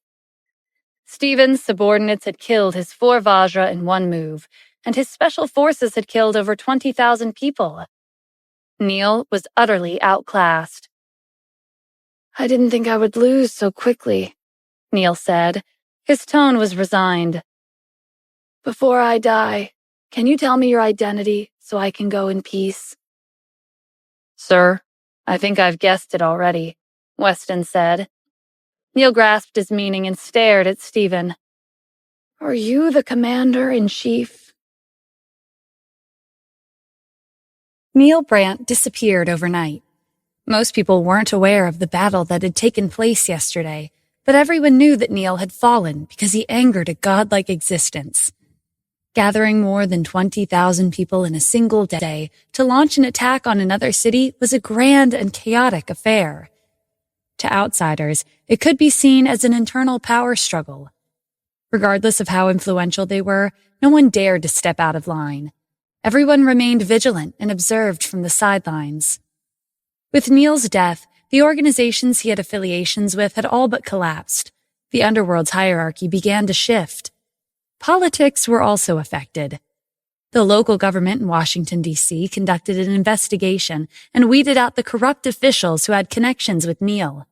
Stephen's subordinates had killed his 4 Vajra in one move, and his Special Forces had killed over 20,000 people. Neil was utterly outclassed. "I didn't think I would lose so quickly," Neil said. His tone was resigned. "Before I die, can you tell me your identity so I can go in peace?" "Sir, I think I've guessed it already," Weston said. Neil grasped his meaning and stared at Stephen. "Are you the commander-in-chief?" Neil Brandt disappeared overnight. Most people weren't aware of the battle that had taken place yesterday, but everyone knew that Neil had fallen because he angered a godlike existence. Gathering more than 20,000 people in a single day to launch an attack on another city was a grand and chaotic affair. To outsiders, it could be seen as an internal power struggle. Regardless of how influential they were, no one dared to step out of line. Everyone remained vigilant and observed from the sidelines. With Neil's death, the organizations he had affiliations with had all but collapsed. The underworld's hierarchy began to shift. Politics were also affected. The local government in Washington, D.C. conducted an investigation and weeded out the corrupt officials who had connections with Neil.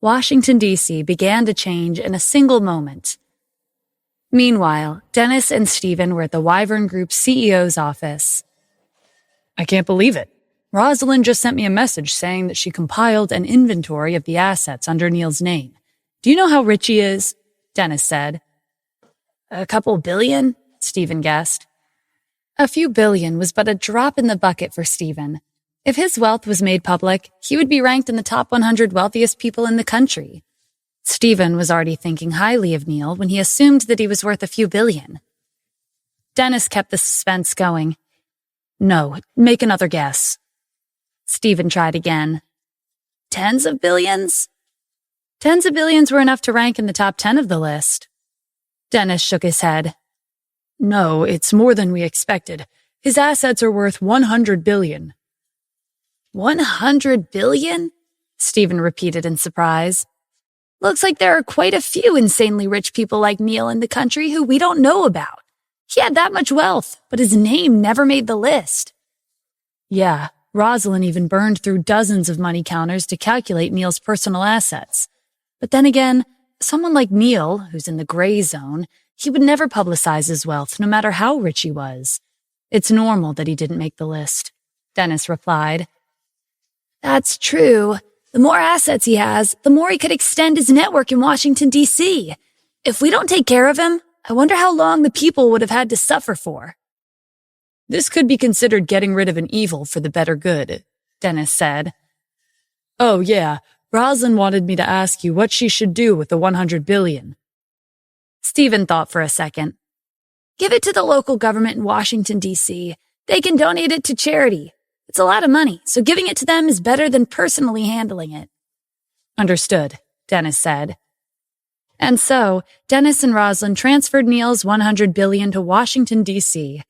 Washington, D.C. began to change in a single moment. Meanwhile, Dennis and Stephen were at the Wyvern Group's CEO's office. "I can't believe it. Rosalind just sent me a message saying that she compiled an inventory of the assets under Neil's name. Do you know how rich he is?" Dennis said. "A couple billion?" Stephen guessed. A few billion was but a drop in the bucket for Stephen. If his wealth was made public, he would be ranked in the top 100 wealthiest people in the country. Stephen was already thinking highly of Neil when he assumed that he was worth a few billion. Dennis kept the suspense going. "No, make another guess." Stephen tried again. "Tens of billions?" Tens of billions were enough to rank in the top 10 of the list. Dennis shook his head. "No, it's more than we expected. His assets are worth 100 billion. 100 billion? Stephen repeated in surprise. Looks like there are quite a few insanely rich people like Neil in the country who we don't know about. He had that much wealth, but his name never made the list. Yeah, Rosalind even burned through dozens of money counters to calculate Neil's personal assets. But then again, someone like Neil, who's in the gray zone, he would never publicize his wealth no matter how rich he was. It's normal that he didn't make the list, Dennis replied. That's true. The more assets he has, the more he could extend his network in Washington, D.C. If we don't take care of him, I wonder how long the people would have had to suffer for. This could be considered getting rid of an evil for the better good, Dennis said. Oh, yeah, Rosalind wanted me to ask you what she should do with the 100 billion. Stephen thought for a second. Give it to the local government in Washington, D.C. They can donate it to charity. It's a lot of money, so giving it to them is better than personally handling it. Understood, Dennis said. And so, Dennis and Rosalind transferred Neil's 100 billion to Washington, D.C.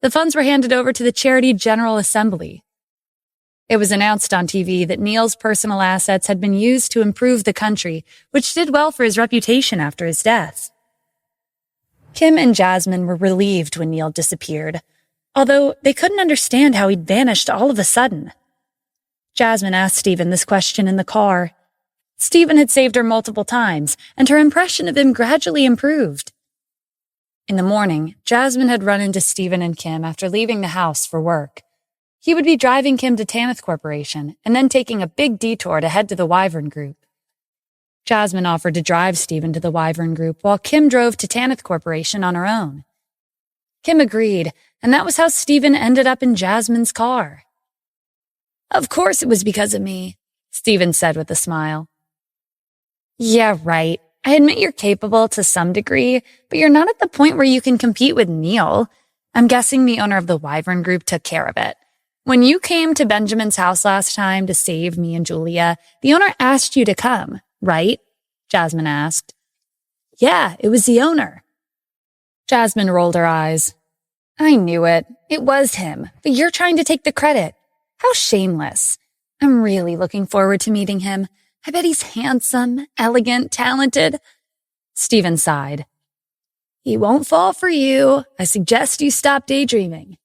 The funds were handed over to the Charity General Assembly. It was announced on TV that Neil's personal assets had been used to improve the country, which did well for his reputation after his death. Kim and Jasmine were relieved when Neil disappeared, although they couldn't understand how he'd vanished all of a sudden. Jasmine asked Stephen this question in the car. Stephen had saved her multiple times, and her impression of him gradually improved. In the morning, Jasmine had run into Stephen and Kim after leaving the house for work. He would be driving Kim to Tanith Corporation and then taking a big detour to head to the Wyvern Group. Jasmine offered to drive Stephen to the Wyvern Group while Kim drove to Tanith Corporation on her own. Kim agreed, and that was how Stephen ended up in Jasmine's car. Of course it was because of me, Stephen said with a smile. Yeah, right. I admit you're capable to some degree, but you're not at the point where you can compete with Neil. I'm guessing the owner of the Wyvern Group took care of it. When you came to Benjamin's house last time to save me and Julia, the owner asked you to come, right? Jasmine asked. Yeah, it was the owner. Jasmine rolled her eyes. I knew it. It was him, but you're trying to take the credit. How shameless. I'm really looking forward to meeting him. I bet he's handsome, elegant, talented. Stephen sighed. He won't fall for you. I suggest you stop daydreaming.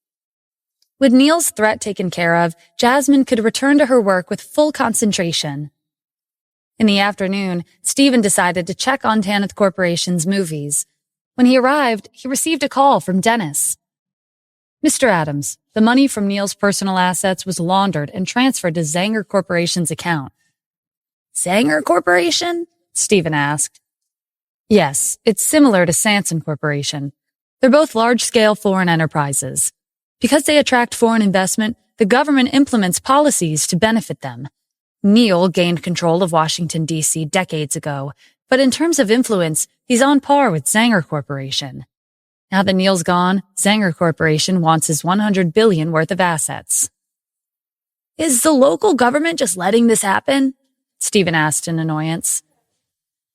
With Neil's threat taken care of, Jasmine could return to her work with full concentration. In the afternoon, Stephen decided to check on Tanith Corporation's movies. When he arrived, he received a call from Dennis. Mr. Adams, the money from Neil's personal assets was laundered and transferred to Zanger Corporation's account. Zanger Corporation? Stephen asked. Yes, it's similar to Sanson Corporation. They're both large-scale foreign enterprises. Because they attract foreign investment, the government implements policies to benefit them. Neil gained control of Washington, D.C. decades ago, but in terms of influence, he's on par with Zanger Corporation. Now that Neil's gone, Zanger Corporation wants his $100 billion worth of assets. Is the local government just letting this happen? Stephen asked in annoyance.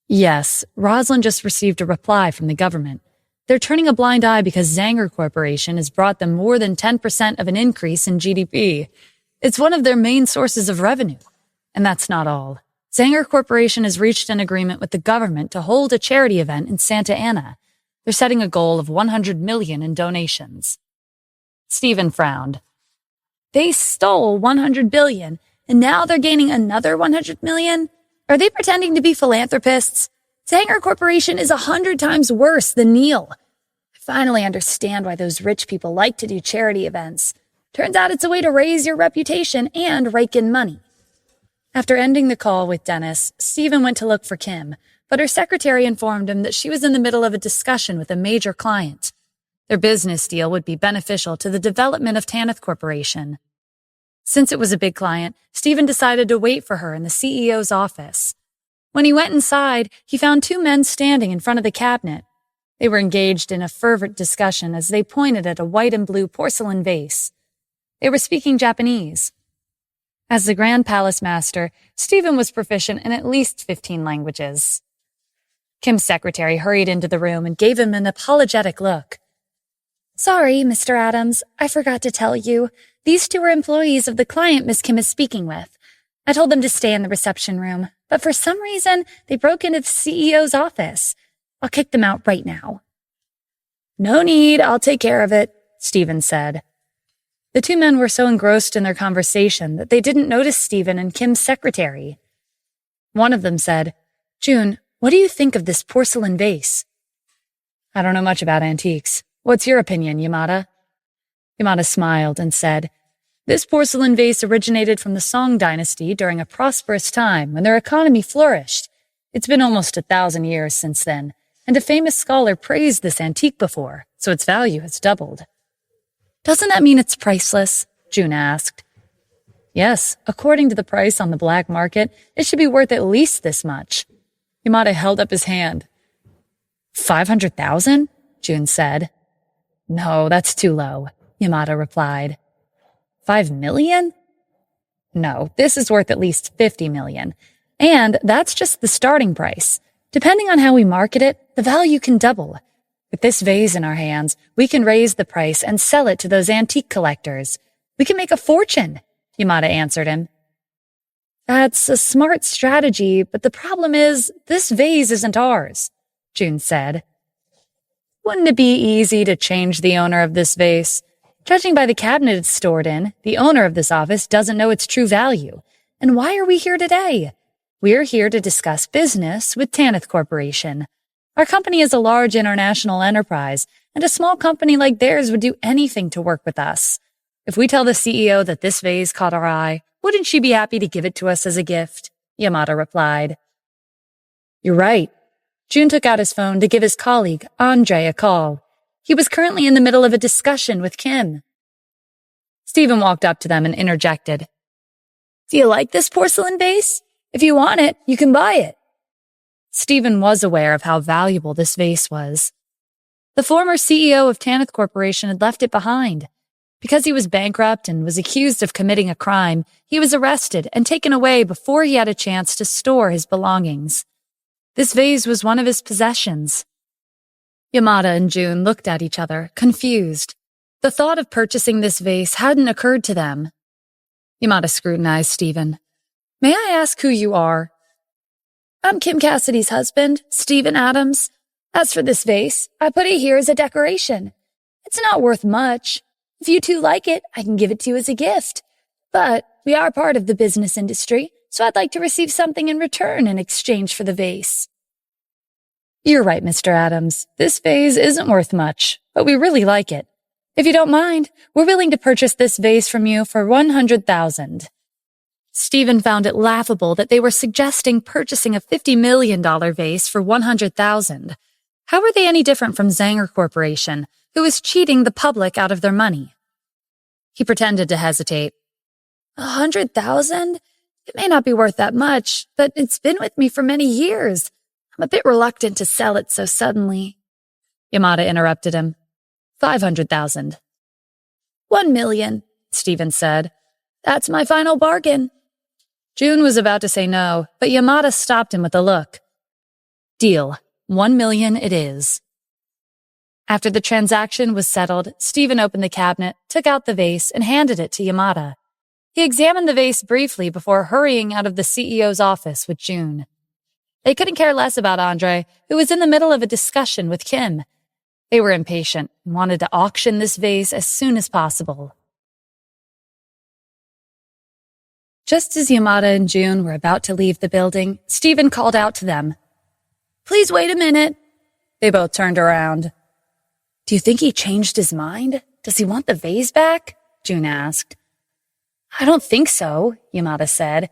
Yes, Rosalind just received a reply from the government. They're turning a blind eye because Zanger Corporation has brought them more than 10% of an increase in GDP. It's one of their main sources of revenue. And that's not all. Zanger Corporation has reached an agreement with the government to hold a charity event in Santa Ana. They're setting a goal of $100 million in donations. Stephen frowned. They stole $100 billion, and now they're gaining another $100 million? Are they pretending to be philanthropists? Zanger Corporation is 100 times worse than Neil. I finally understand why those rich people like to do charity events. Turns out it's a way to raise your reputation and rake in money. After ending the call with Dennis, Stephen went to look for Kim, but her secretary informed him that she was in the middle of a discussion with a major client. Their business deal would be beneficial to the development of Tanith Corporation. Since it was a big client, Stephen decided to wait for her in the CEO's office. When he went inside, he found two men standing in front of the cabinet. They were engaged in a fervent discussion as they pointed at a white and blue porcelain vase. They were speaking Japanese. As the Grand Palace Master, Stephen was proficient in at least 15 languages. Kim's secretary hurried into the room and gave him an apologetic look. Sorry, Mr. Adams, I forgot to tell you. These two are employees of the client Miss Kim is speaking with. I told them to stay in the reception room, but for some reason, they broke into the CEO's office. I'll kick them out right now. No need, I'll take care of it, Stephen said. The two men were so engrossed in their conversation that they didn't notice Stephen and Kim's secretary. One of them said, June, what do you think of this porcelain vase? I don't know much about antiques. What's your opinion, Yamada? Yamada smiled and said, This porcelain vase originated from the Song dynasty during a prosperous time when their economy flourished. It's been almost 1,000 years since then, and a famous scholar praised this antique before, so its value has doubled. Doesn't that mean it's priceless? June asked. Yes, according to the price on the black market, it should be worth at least this much. Yamada held up his hand. 500,000? June said. No, that's too low, Yamada replied. 5 million? No, this is worth at least 50 million. And that's just the starting price. Depending on how we market it, the value can double. With this vase in our hands, we can raise the price and sell it to those antique collectors. We can make a fortune, Yamada answered him. That's a smart strategy, but the problem is, this vase isn't ours, June said. Wouldn't it be easy to change the owner of this vase? Judging by the cabinet it's stored in, the owner of this office doesn't know its true value. And why are we here today? We're here to discuss business with Tanith Corporation. Our company is a large international enterprise, and a small company like theirs would do anything to work with us. If we tell the CEO that this vase caught our eye, wouldn't she be happy to give it to us as a gift? Yamada replied. You're right. June took out his phone to give his colleague, Andre, a call. He was currently in the middle of a discussion with Kim. Stephen walked up to them and interjected. Do you like this porcelain vase? If you want it, you can buy it. Stephen was aware of how valuable this vase was. The former CEO of Tanith Corporation had left it behind. Because he was bankrupt and was accused of committing a crime, he was arrested and taken away before he had a chance to store his belongings. This vase was one of his possessions. Yamada and June looked at each other, confused. The thought of purchasing this vase hadn't occurred to them. Yamada scrutinized Stephen. "May I ask who you are?" "I'm Kim Cassidy's husband, Stephen Adams. As for this vase, I put it here as a decoration. It's not worth much. If you two like it, I can give it to you as a gift. But we are part of the business industry, so I'd like to receive something in return in exchange for the vase." "You're right, Mr. Adams. This vase isn't worth much, but we really like it. If you don't mind, we're willing to purchase this vase from you for $100,000. Stephen found it laughable that they were suggesting purchasing a $50 million vase for $100,000. How were they any different from Zanger Corporation, who was cheating the public out of their money? He pretended to hesitate. $100,000? It may not be worth that much, but it's been with me for many years. I'm a bit reluctant to sell it so suddenly. Yamada interrupted him. $500,000. $1 million, Stephen said. That's my final bargain. June was about to say no, but Yamada stopped him with a look. Deal. $1 million it is. After the transaction was settled, Stephen opened the cabinet, took out the vase, and handed it to Yamada. He examined the vase briefly before hurrying out of the CEO's office with June. They couldn't care less about Andre, who was in the middle of a discussion with Kim. They were impatient and wanted to auction this vase as soon as possible. Just as Yamada and June were about to leave the building, Stephen called out to them. "Please wait a minute." They both turned around. "Do you think he changed his mind? Does he want the vase back?" June asked. "I don't think so," Yamada said.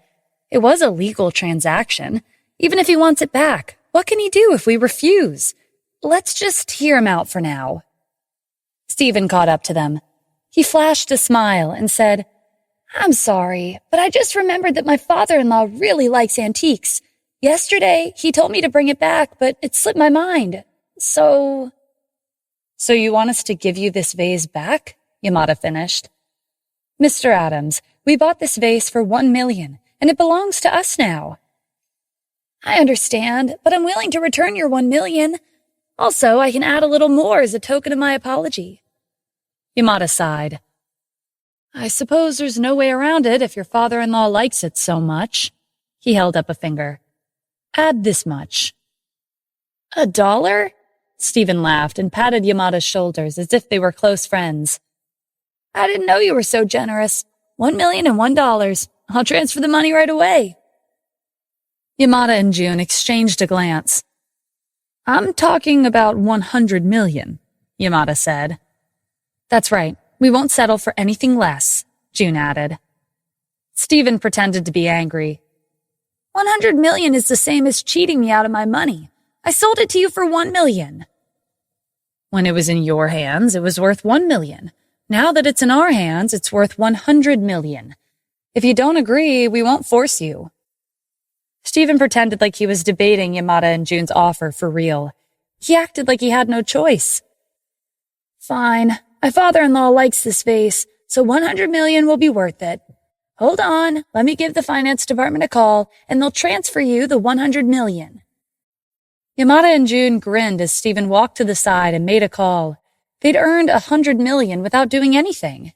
"It was a legal transaction. Even if he wants it back, what can he do if we refuse? Let's just hear him out for now." Stephen caught up to them. He flashed a smile and said, "I'm sorry, but I just remembered that my father-in-law really likes antiques. Yesterday, he told me to bring it back, but it slipped my mind. So you want us to give you this vase back?" Yamada finished. "Mr. Adams, we bought this vase for $1 million, and it belongs to us now." "I understand, but I'm willing to return your $1 million. Also, I can add a little more as a token of my apology." Yamada sighed. "I suppose there's no way around it if your father-in-law likes it so much." He held up a finger. "Add this much." $1? Stephen laughed and patted Yamada's shoulders as if they were close friends. "I didn't know you were so generous. $1,001. I'll transfer the money right away." Yamada and June exchanged a glance. "I'm talking about 100 million, Yamada said. "That's right. We won't settle for anything less," June added. Stephen pretended to be angry. 100 million is the same as cheating me out of my money. I sold it to you for 1 million. When it was in your hands, it was worth 1 million. Now that it's in our hands, it's worth 100 million. If you don't agree, we won't force you. Stephen pretended like he was debating Yamada and June's offer for real. He acted like he had no choice. Fine. My father-in-law likes this vase, so 100 million will be worth it. Hold on, let me give the finance department a call, and they'll transfer you the 100 million. Yamada and June grinned as Stephen walked to the side and made a call. They'd earned 100 million without doing anything.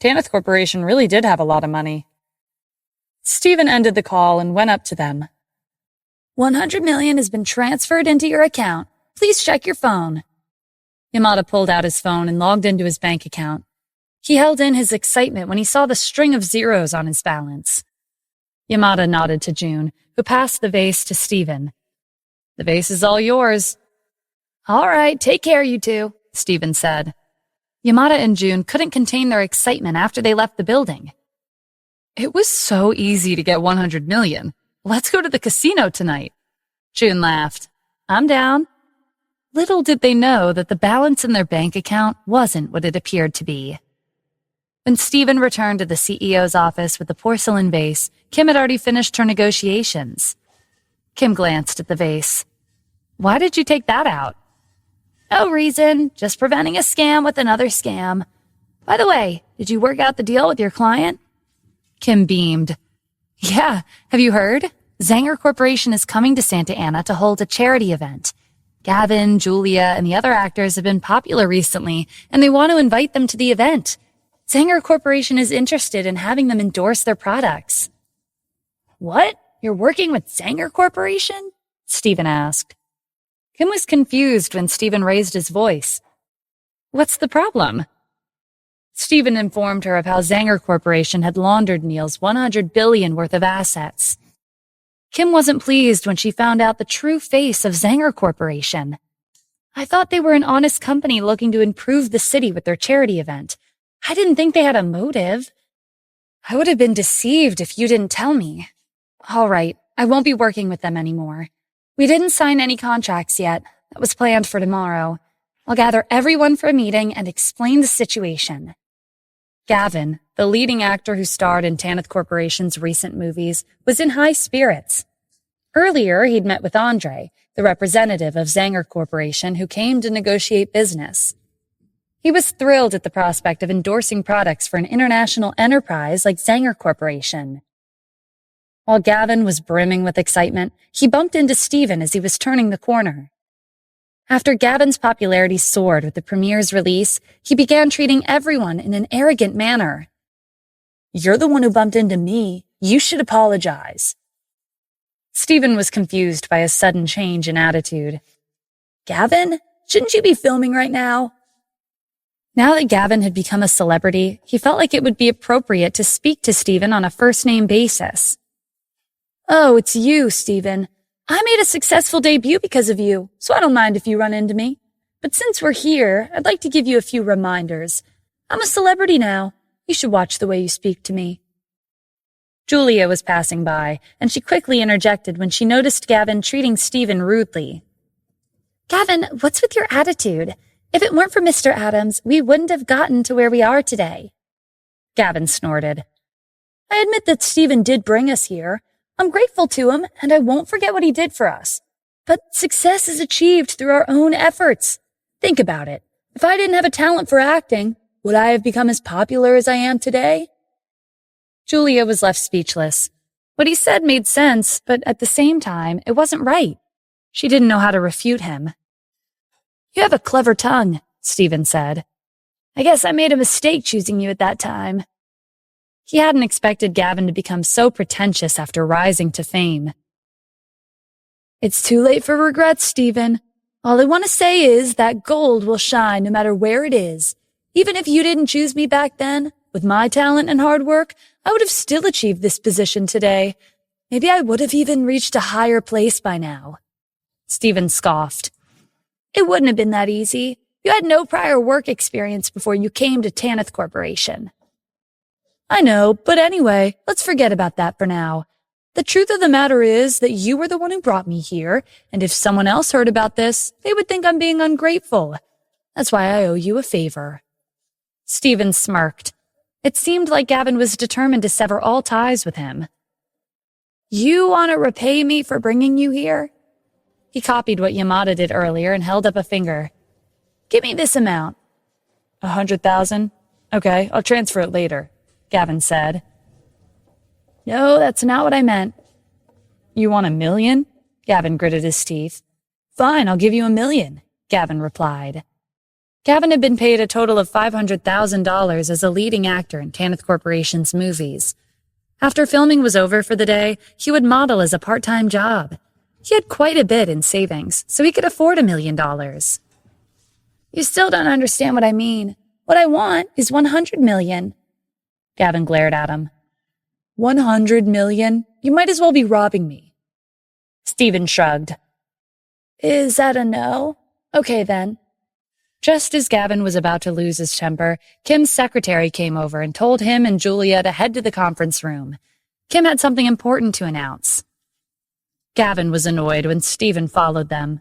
Tanith Corporation really did have a lot of money. Stephen ended the call and went up to them. 100 million has been transferred into your account. Please check your phone. Yamada pulled out his phone and logged into his bank account. He held in his excitement when he saw the string of zeros on his balance. Yamada nodded to June, who passed the vase to Stephen. The vase is all yours. All right, take care, you two, Stephen said. Yamada and June couldn't contain their excitement after they left the building. It was so easy to get 100 million. Let's go to the casino tonight. June laughed. I'm down. Little did they know that the balance in their bank account wasn't what it appeared to be. When Stephen returned to the CEO's office with the porcelain vase, Kim had already finished her negotiations. Kim glanced at the vase. Why did you take that out? No reason, just preventing a scam with another scam. By the way, did you work out the deal with your client? Kim beamed. Yeah, have you heard? Zanger Corporation is coming to Santa Ana to hold a charity event. Gavin, Julia, and the other actors have been popular recently, and they want to invite them to the event. Zanger Corporation is interested in having them endorse their products. What? You're working with Zanger Corporation? Stephen asked. Kim was confused when Stephen raised his voice. What's the problem? Stephen informed her of how Zanger Corporation had laundered Neil's $100 billion worth of assets. Kim wasn't pleased when she found out the true face of Zanger Corporation. I thought they were an honest company looking to improve the city with their charity event. I didn't think they had a motive. I would have been deceived if you didn't tell me. All right, I won't be working with them anymore. We didn't sign any contracts yet. That was planned for tomorrow. I'll gather everyone for a meeting and explain the situation. Gavin, the leading actor who starred in Tanith Corporation's recent movies, was in high spirits. Earlier, he'd met with Andre, the representative of Zanger Corporation who came to negotiate business. He was thrilled at the prospect of endorsing products for an international enterprise like Zanger Corporation. While Gavin was brimming with excitement, he bumped into Stephen as he was turning the corner. After Gavin's popularity soared with the premiere's release, he began treating everyone in an arrogant manner. You're the one who bumped into me. You should apologize. Stephen was confused by his sudden change in attitude. Gavin, shouldn't you be filming right now? Now that Gavin had become a celebrity, he felt like it would be appropriate to speak to Stephen on a first-name basis. Oh, it's you, Stephen. I made a successful debut because of you, so I don't mind if you run into me. But since we're here, I'd like to give you a few reminders. I'm a celebrity now. You should watch the way you speak to me. Julia was passing by, and she quickly interjected when she noticed Gavin treating Stephen rudely. Gavin, what's with your attitude? If it weren't for Mr. Adams, we wouldn't have gotten to where we are today. Gavin snorted. I admit that Stephen did bring us here. I'm grateful to him, and I won't forget what he did for us. But success is achieved through our own efforts. Think about it. If I didn't have a talent for acting, would I have become as popular as I am today? Julia was left speechless. What he said made sense, but at the same time, it wasn't right. She didn't know how to refute him. You have a clever tongue, Stephen said. I guess I made a mistake choosing you at that time. He hadn't expected Gavin to become so pretentious after rising to fame. It's too late for regrets, Stephen. All I want to say is that gold will shine no matter where it is. Even if you didn't choose me back then, with my talent and hard work, I would have still achieved this position today. Maybe I would have even reached a higher place by now. Stephen scoffed. It wouldn't have been that easy. You had no prior work experience before you came to Tanith Corporation. I know, but anyway, let's forget about that for now. The truth of the matter is that you were the one who brought me here, and if someone else heard about this, they would think I'm being ungrateful. That's why I owe you a favor. Stephen smirked. It seemed like Gavin was determined to sever all ties with him. You want to repay me for bringing you here? He copied what Yamada did earlier and held up a finger. Give me this amount. 100,000? Okay, I'll transfer it later, Gavin said. No, that's not what I meant. You want $1 million? Gavin gritted his teeth. Fine, I'll give you $1 million, Gavin replied. Gavin had been paid a total of $500,000 as a leading actor in Tanith Corporation's movies. After filming was over for the day, he would model as a part-time job. He had quite a bit in savings, so he could afford $1 million. You still don't understand what I mean. What I want is 100 million. Gavin glared at him. 100 million? You might as well be robbing me. Stephen shrugged. Is that a no? Okay then. Just as Gavin was about to lose his temper, Kim's secretary came over and told him and Julia to head to the conference room. Kim had something important to announce. Gavin was annoyed when Stephen followed them.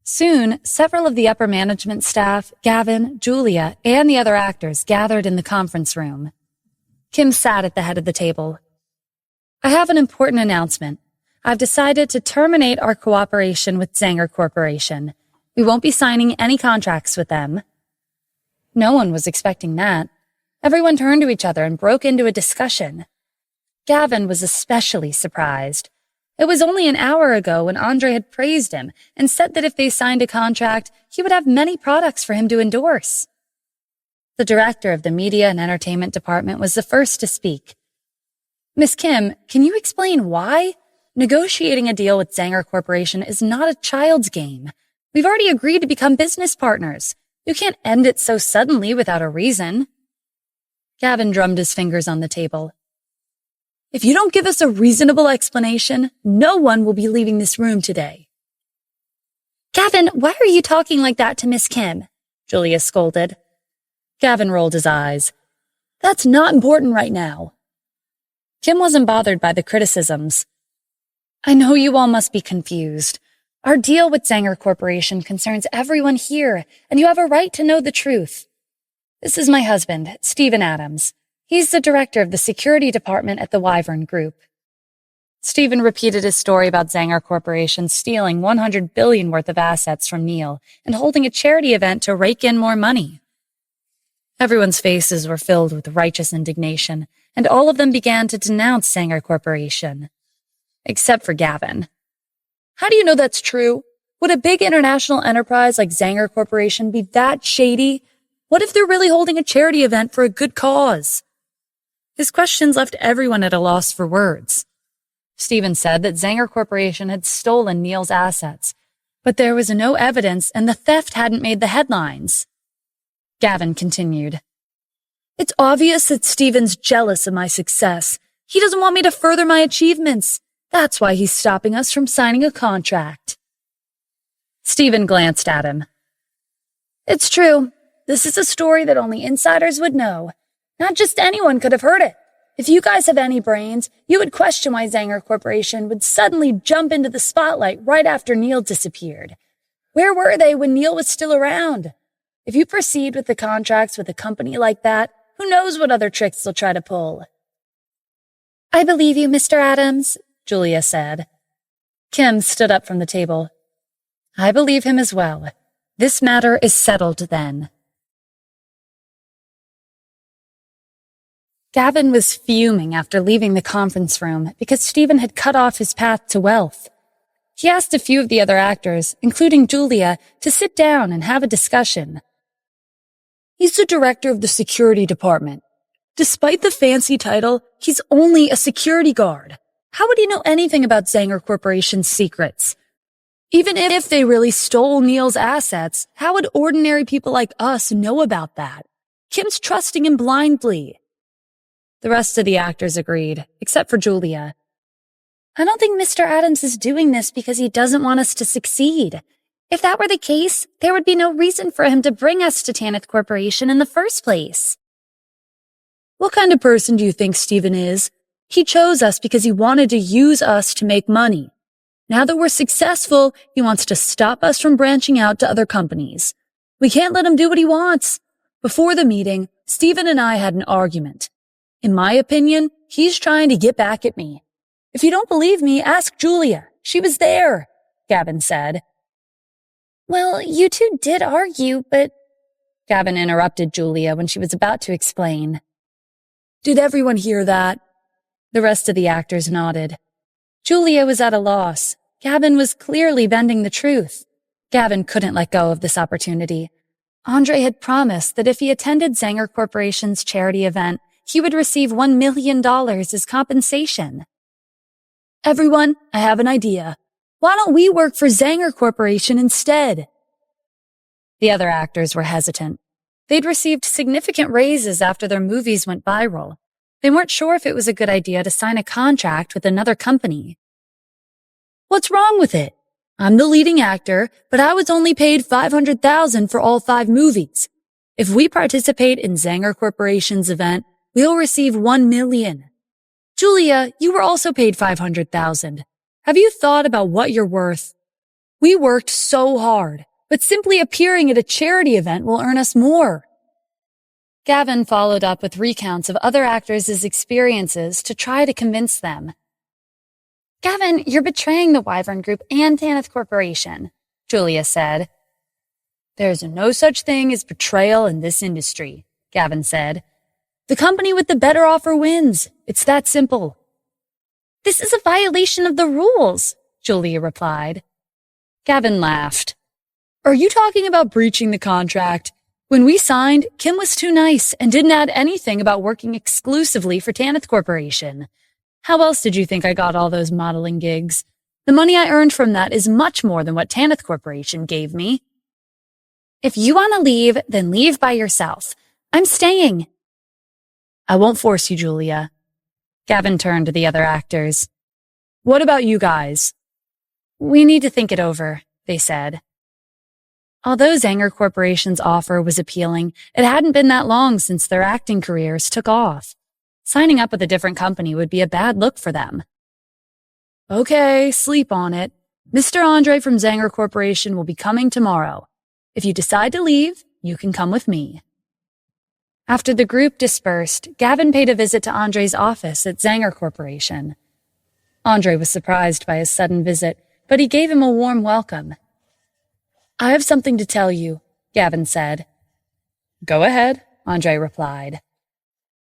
Soon, several of the upper management staff, Gavin, Julia, and the other actors gathered in the conference room. Kim sat at the head of the table. I have an important announcement. I've decided to terminate our cooperation with Zanger Corporation. We won't be signing any contracts with them. No one was expecting that. Everyone turned to each other and broke into a discussion. Gavin was especially surprised. It was only an hour ago when Andre had praised him and said that if they signed a contract, he would have many products for him to endorse. The director of the Media and Entertainment Department was the first to speak. Miss Kim, can you explain why? Negotiating a deal with Zanger Corporation is not a child's game. We've already agreed to become business partners. You can't end it so suddenly without a reason. Gavin drummed his fingers on the table. If you don't give us a reasonable explanation, no one will be leaving this room today. Gavin, why are you talking like that to Miss Kim? Julia scolded. Gavin rolled his eyes. That's not important right now. Kim wasn't bothered by the criticisms. I know you all must be confused. Our deal with Zanger Corporation concerns everyone here, and you have a right to know the truth. This is my husband, Stephen Adams. He's the director of the security department at the Wyvern Group. Stephen repeated his story about Zanger Corporation stealing $100 billion worth of assets from Neil and holding a charity event to rake in more money. Everyone's faces were filled with righteous indignation, and all of them began to denounce Zanger Corporation. Except for Gavin. How do you know that's true? Would a big international enterprise like Zanger Corporation be that shady? What if they're really holding a charity event for a good cause? His questions left everyone at a loss for words. Stephen said that Zanger Corporation had stolen Neil's assets, but there was no evidence and the theft hadn't made the headlines. Gavin continued. It's obvious that Stephen's jealous of my success. He doesn't want me to further my achievements. That's why he's stopping us from signing a contract. Stephen glanced at him. It's true. This is a story that only insiders would know. Not just anyone could have heard it. If you guys have any brains, you would question why Zanger Corporation would suddenly jump into the spotlight right after Neil disappeared. Where were they when Neil was still around? If you proceed with the contracts with a company like that, who knows what other tricks they'll try to pull? I believe you, Mr. Adams, Julia said. Kim stood up from the table. I believe him as well. This matter is settled then. Gavin was fuming after leaving the conference room because Stephen had cut off his path to wealth. He asked a few of the other actors, including Julia, to sit down and have a discussion. He's the director of the security department. Despite the fancy title, he's only a security guard. How would he know anything about Zanger Corporation's secrets? Even if they really stole Neil's assets, how would ordinary people like us know about that? Kim's trusting him blindly. The rest of the actors agreed, except for Julia. I don't think Mr. Adams is doing this because he doesn't want us to succeed. If that were the case, there would be no reason for him to bring us to Tanith Corporation in the first place. What kind of person do you think Stephen is? He chose us because he wanted to use us to make money. Now that we're successful, he wants to stop us from branching out to other companies. We can't let him do what he wants. Before the meeting, Stephen and I had an argument. In my opinion, he's trying to get back at me. If you don't believe me, ask Julia. She was there, Gavin said. Well, you two did argue, but... Gavin interrupted Julia when she was about to explain. Did everyone hear that? The rest of the actors nodded. Julia was at a loss. Gavin was clearly bending the truth. Gavin couldn't let go of this opportunity. Andre had promised that if he attended Zanger Corporation's charity event, he would receive $1 million as compensation. Everyone, I have an idea. Why don't we work for Zanger Corporation instead? The other actors were hesitant. They'd received significant raises after their movies went viral. They weren't sure if it was a good idea to sign a contract with another company. What's wrong with it? I'm the leading actor, but I was only paid $500,000 for all 5 movies. If we participate in Zanger Corporation's event, we'll receive $1 million. Julia, you were also paid $500,000. Have you thought about what you're worth? We worked so hard, but simply appearing at a charity event will earn us more. Gavin followed up with recounts of other actors' experiences to try to convince them. Gavin, you're betraying the Wyvern Group and Tanith Corporation, Julia said. There's no such thing as betrayal in this industry, Gavin said. The company with the better offer wins. It's that simple. This is a violation of the rules, Julia replied. Gavin laughed. Are you talking about breaching the contract? When we signed, Kim was too nice and didn't add anything about working exclusively for Tanith Corporation. How else did you think I got all those modeling gigs? The money I earned from that is much more than what Tanith Corporation gave me. If you want to leave, then leave by yourself. I'm staying. I won't force you, Julia. Gavin turned to the other actors. What about you guys? We need to think it over, they said. Although Zanger Corporation's offer was appealing, it hadn't been that long since their acting careers took off. Signing up with a different company would be a bad look for them. Okay, sleep on it. Mr. Andre from Zanger Corporation will be coming tomorrow. If you decide to leave, you can come with me. After the group dispersed, Gavin paid a visit to Andre's office at Zanger Corporation. Andre was surprised by his sudden visit, but he gave him a warm welcome. I have something to tell you, Gavin said. Go ahead, Andre replied.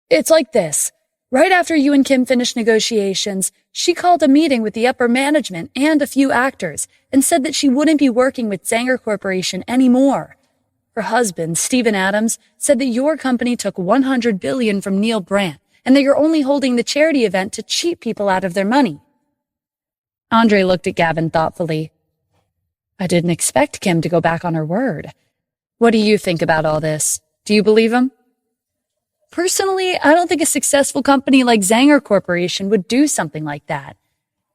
It's like this. Right after you and Kim finished negotiations, she called a meeting with the upper management and a few actors and said that she wouldn't be working with Zanger Corporation anymore. Her husband, Steven Adams, said that your company took $100 billion from Neil Brandt and that you're only holding the charity event to cheat people out of their money. Andre looked at Gavin thoughtfully. I didn't expect Kim to go back on her word. What do you think about all this? Do you believe him? Personally, I don't think a successful company like Zanger Corporation would do something like that.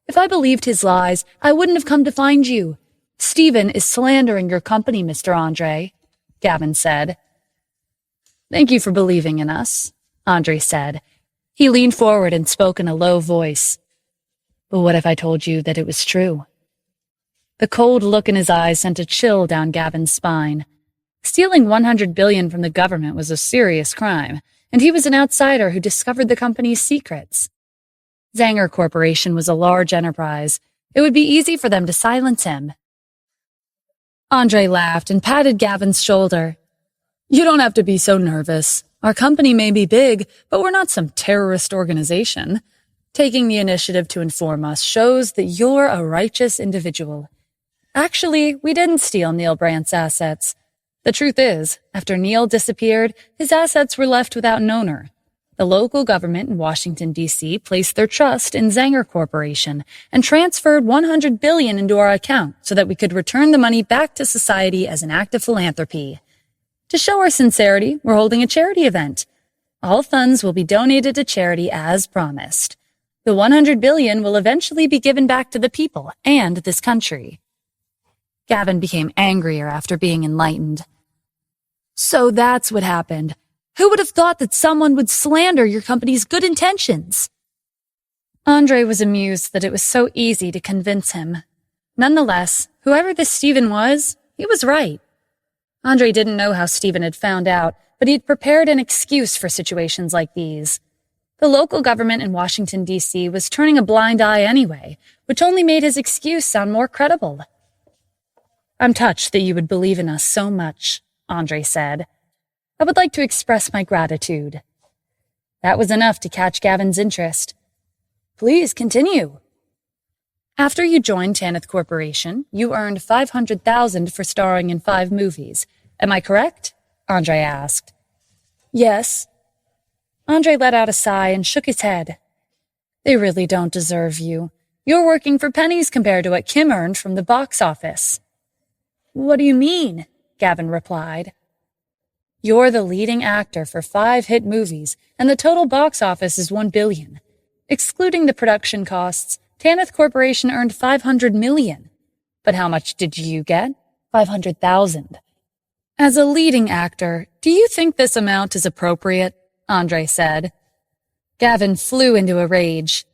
If I believed his lies, I wouldn't have come to find you. Steven is slandering your company, Mr. Andre, Gavin said. Thank you for believing in us, Andre said. He leaned forward and spoke in a low voice. But what if I told you that it was true? The cold look in his eyes sent a chill down Gavin's spine. Stealing $100 billion from the government was a serious crime, and he was an outsider who discovered the company's secrets. Zanger Corporation was a large enterprise. It would be easy for them to silence him. Andre laughed and patted Gavin's shoulder. You don't have to be so nervous. Our company may be big, but we're not some terrorist organization. Taking the initiative to inform us shows that you're a righteous individual. Actually, we didn't steal Neil Brandt's assets. The truth is, after Neil disappeared, his assets were left without an owner. The local government in Washington, D.C. placed their trust in Zanger Corporation and transferred $100 billion into our account so that we could return the money back to society as an act of philanthropy. To show our sincerity, we're holding a charity event. All funds will be donated to charity as promised. The $100 billion will eventually be given back to the people and this country. Gavin became angrier after being enlightened. So that's what happened. Who would have thought that someone would slander your company's good intentions? Andre was amused that it was so easy to convince him. Nonetheless, whoever this Steven was, he was right. Andre didn't know how Steven had found out, but he'd prepared an excuse for situations like these. The local government in Washington, D.C. was turning a blind eye anyway, which only made his excuse sound more credible. I'm touched that you would believe in us so much, Andre said. I would like to express my gratitude. That was enough to catch Gavin's interest. Please continue. After you joined Tanith Corporation, you earned $500,000 for starring in 5 movies. Am I correct? Andre asked. Yes. Andre let out a sigh and shook his head. They really don't deserve you. You're working for pennies compared to what Kim earned from the box office. What do you mean? Gavin replied. You're the leading actor for 5 hit movies, and the total box office is $1 billion. Excluding the production costs, Tanith Corporation earned $500 million. But how much did you get? $500,000. As a leading actor, do you think this amount is appropriate? Andre said. Gavin flew into a rage.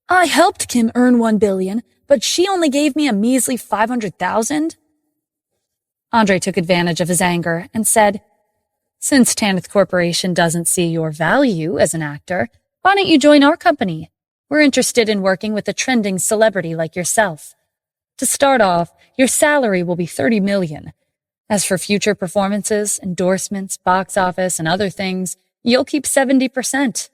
I helped Kim earn $1 billion, but she only gave me a measly $500,000? Andre took advantage of his anger and said, "Since Tanith Corporation doesn't see your value as an actor, why don't you join our company? We're interested in working with a trending celebrity like yourself. To start off, your salary will be $30 million. As for future performances, endorsements, box office, and other things, you'll keep 70%.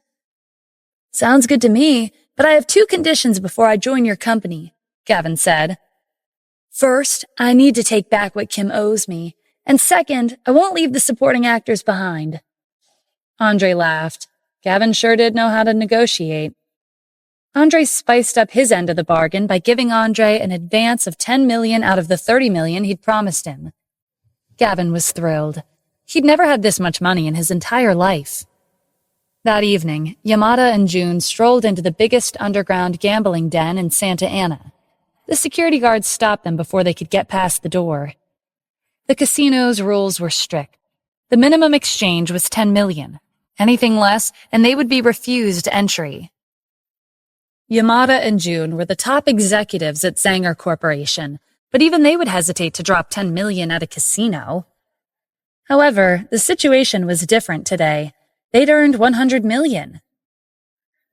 Sounds good to me, but I have 2 conditions before I join your company, Gavin said. First, I need to take back what Kim owes me, and second, I won't leave the supporting actors behind. Andre laughed. Gavin sure did know how to negotiate. Andre spiced up his end of the bargain by giving Andre an advance of $10 million out of the $30 million he'd promised him. Gavin was thrilled. He'd never had this much money in his entire life. That evening, Yamada and June strolled into the biggest underground gambling den in Santa Ana. The security guards stopped them before they could get past the door. The casino's rules were strict. The minimum exchange was $10 million. Anything less, and they would be refused entry. Yamada and June were the top executives at Zanger Corporation, but even they would hesitate to drop $10 million at a casino. However, the situation was different today. They'd earned $100 million.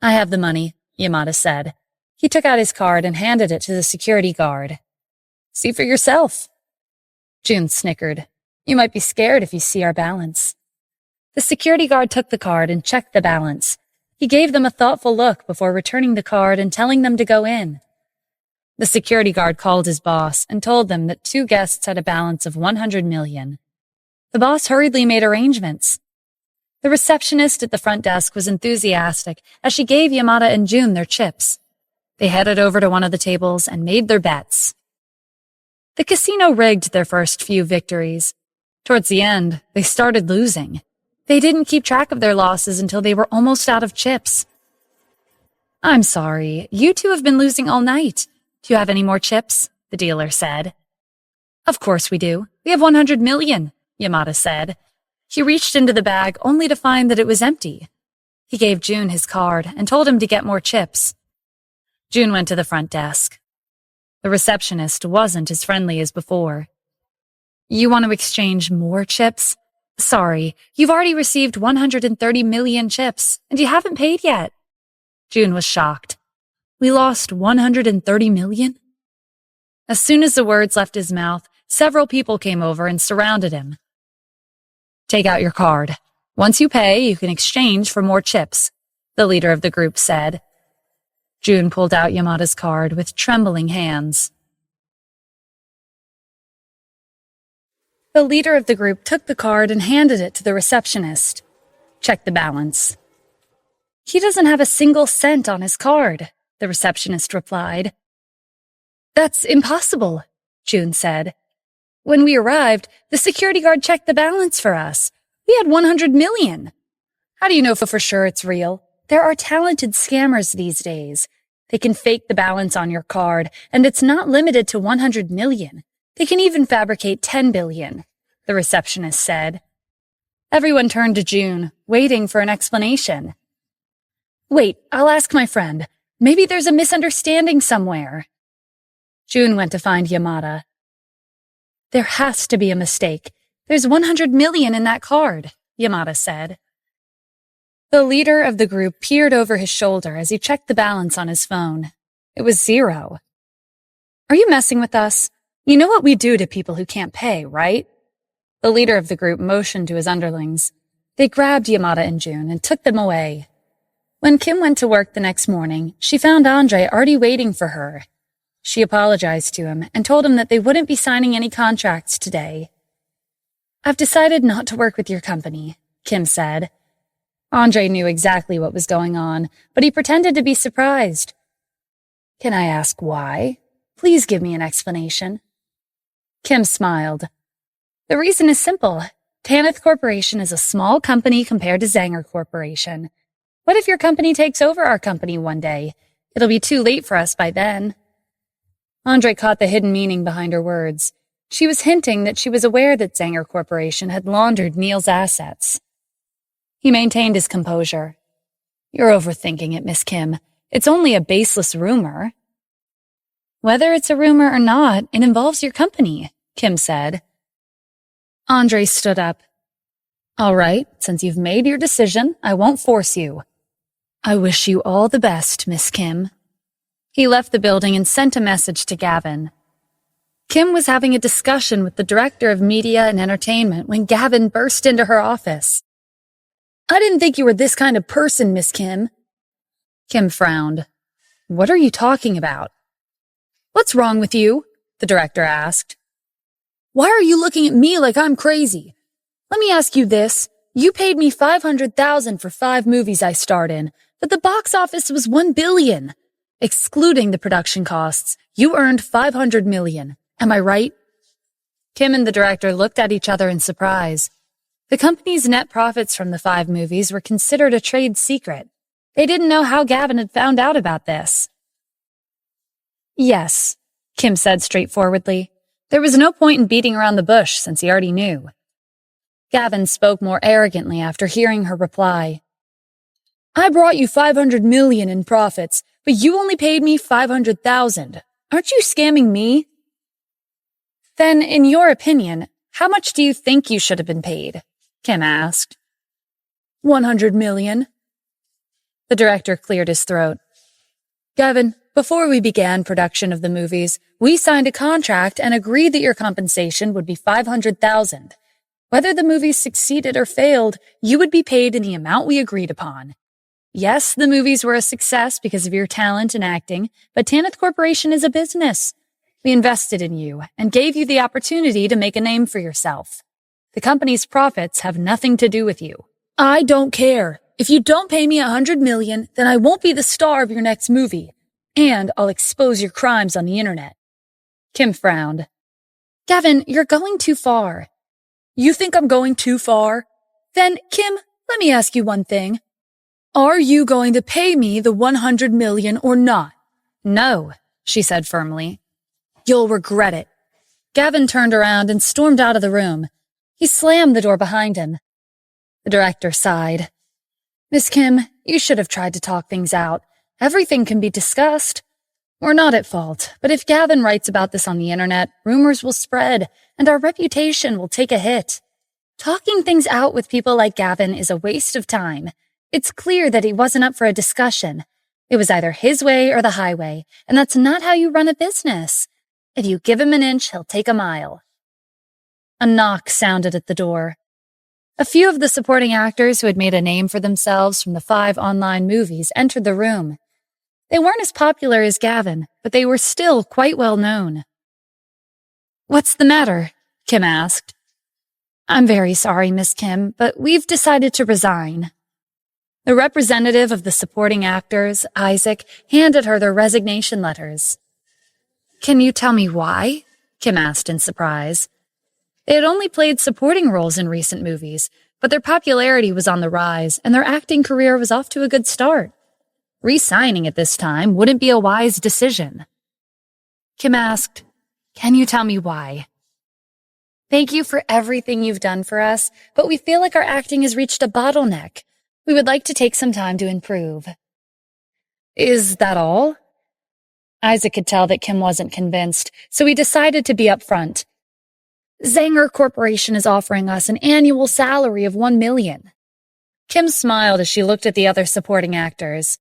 "I have the money," Yamada said. He took out his card and handed it to the security guard. "See for yourself." June snickered. "You might be scared if you see our balance." The security guard took the card and checked the balance. He gave them a thoughtful look before returning the card and telling them to go in. The security guard called his boss and told them that 2 guests had a balance of $100 million. The boss hurriedly made arrangements. The receptionist at the front desk was enthusiastic as she gave Yamada and June their chips. They headed over to one of the tables and made their bets. The casino rigged their first few victories. Towards the end, they started losing. They didn't keep track of their losses until they were almost out of chips. "I'm sorry, you 2 have been losing all night. Do you have any more chips?" the dealer said. "Of course we do. We have $100 million, Yamada said. He reached into the bag only to find that it was empty. He gave June his card and told him to get more chips. June went to the front desk. The receptionist wasn't as friendly as before. "You want to exchange more chips? Sorry, you've already received 130 million chips, and you haven't paid yet." June was shocked. "We lost 130 million? As soon as the words left his mouth, several people came over and surrounded him. "Take out your card. Once you pay, you can exchange for more chips," the leader of the group said. June pulled out Yamada's card with trembling hands. The leader of the group took the card and handed it to the receptionist. "Check the balance." "He doesn't have a single cent on his card," the receptionist replied. "That's impossible," June said. "When we arrived, the security guard checked the balance for us. We had 100 million. How do you know for sure it's real? There are talented scammers these days. They can fake the balance on your card, and it's not limited to 100 million. They can even fabricate 10 billion, the receptionist said. Everyone turned to June, waiting for an explanation. "Wait, I'll ask my friend. Maybe there's a misunderstanding somewhere." June went to find Yamada. "There has to be a mistake. There's 100 million in that card," Yamada said. The leader of the group peered over his shoulder as he checked the balance on his phone. It was 0. "Are you messing with us? You know what we do to people who can't pay, right?" The leader of the group motioned to his underlings. They grabbed Yamada and June and took them away. When Kim went to work the next morning, she found Andre already waiting for her. She apologized to him and told him that they wouldn't be signing any contracts today. "I've decided not to work with your company," Kim said. Andre knew exactly what was going on, but he pretended to be surprised. "Can I ask why? Please give me an explanation." Kim smiled. "The reason is simple. Tanith Corporation is a small company compared to Zanger Corporation. What if your company takes over our company one day? It'll be too late for us by then." Andre caught the hidden meaning behind her words. She was hinting that she was aware that Zanger Corporation had laundered Neil's assets. He maintained his composure. "You're overthinking it, Miss Kim. It's only a baseless rumor." Whether it's a rumor or not, it involves your company, Kim said. Andre stood up. All right, since you've made your decision, I won't force you. I wish you all the best, Miss Kim. He left the building and sent a message to Gavin. Kim was having a discussion with the director of media and entertainment when Gavin burst into her office. I didn't think you were this kind of person, Miss Kim. Kim frowned. What are you talking about? What's wrong with you? The director asked. Why are you looking at me like I'm crazy? Let me ask you this. You paid me $500,000 for 5 movies I starred in, but the box office was $1 billion. Excluding the production costs, you earned $500 million. Am I right? Kim and the director looked at each other in surprise. The company's net profits from the 5 movies were considered a trade secret. They didn't know how Gavin had found out about this. Yes, Kim said straightforwardly. There was no point in beating around the bush since he already knew. Gavin spoke more arrogantly after hearing her reply. I brought you $500 million in profits, but you only paid me $500,000. Aren't you scamming me? Then, in your opinion, how much do you think you should have been paid? Kim asked. $100 million. The director cleared his throat. Gavin, before we began production of the movies, we signed a contract and agreed that your compensation would be $500,000. Whether the movies succeeded or failed, you would be paid in the amount we agreed upon. Yes, the movies were a success because of your talent and acting, but Tanith Corporation is a business. We invested in you and gave you the opportunity to make a name for yourself. The company's profits have nothing to do with you. I don't care. If you don't pay me $100 million, then I won't be the star of your next movie. And I'll expose your crimes on the internet. Kim frowned. Gavin, you're going too far. You think I'm going too far? Then, Kim, let me ask you one thing. Are you going to pay me the $100 million or not? No, she said firmly. You'll regret it. Gavin turned around and stormed out of the room. He slammed the door behind him. The director sighed. Miss Kim, you should have tried to talk things out. Everything can be discussed. We're not at fault, but if Gavin writes about this on the internet, rumors will spread, and our reputation will take a hit. Talking things out with people like Gavin is a waste of time. It's clear that he wasn't up for a discussion. It was either his way or the highway, and that's not how you run a business. If you give him an inch, he'll take a mile. A knock sounded at the door. A few of the supporting actors who had made a name for themselves from the 5 online movies entered the room. They weren't as popular as Gavin, but they were still quite well known. What's the matter? Kim asked. I'm very sorry, Miss Kim, but we've decided to resign. The representative of the supporting actors, Isaac, handed her their resignation letters. Can you tell me why? Kim asked in surprise. They had only played supporting roles in recent movies, but their popularity was on the rise and their acting career was off to a good start. Resigning at this time wouldn't be a wise decision. Kim asked, Can you tell me why? Thank you for everything you've done for us, but we feel like our acting has reached a bottleneck. We would like to take some time to improve. Is that all? Isaac could tell that Kim wasn't convinced, so he decided to be upfront. Zanger Corporation is offering us an annual salary of $1 million. Kim smiled as she looked at the other supporting actors.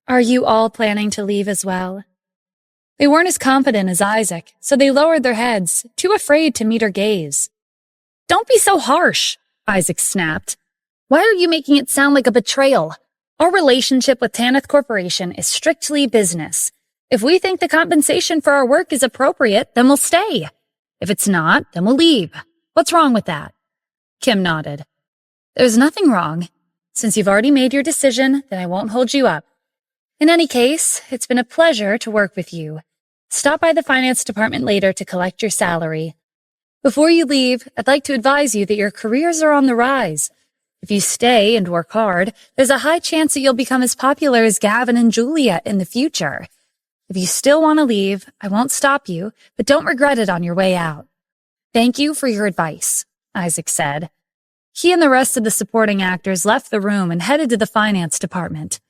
Are you all planning to leave as well? They weren't as confident as Isaac, so they lowered their heads, too afraid to meet her gaze. Don't be so harsh, Isaac snapped. Why are you making it sound like a betrayal? Our relationship with Tanith Corporation is strictly business. If we think the compensation for our work is appropriate, then we'll stay. If it's not, then we'll leave. What's wrong with that? Kim nodded. There's nothing wrong. Since you've already made your decision, then I won't hold you up. In any case, it's been a pleasure to work with you. Stop by the finance department later to collect your salary. Before you leave, I'd like to advise you that your careers are on the rise. If you stay and work hard, there's a high chance that you'll become as popular as Gavin and Julia in the future. If you still want to leave, I won't stop you, but don't regret it on your way out. Thank you for your advice, Isaac said. He and the rest of the supporting actors left the room and headed to the finance department.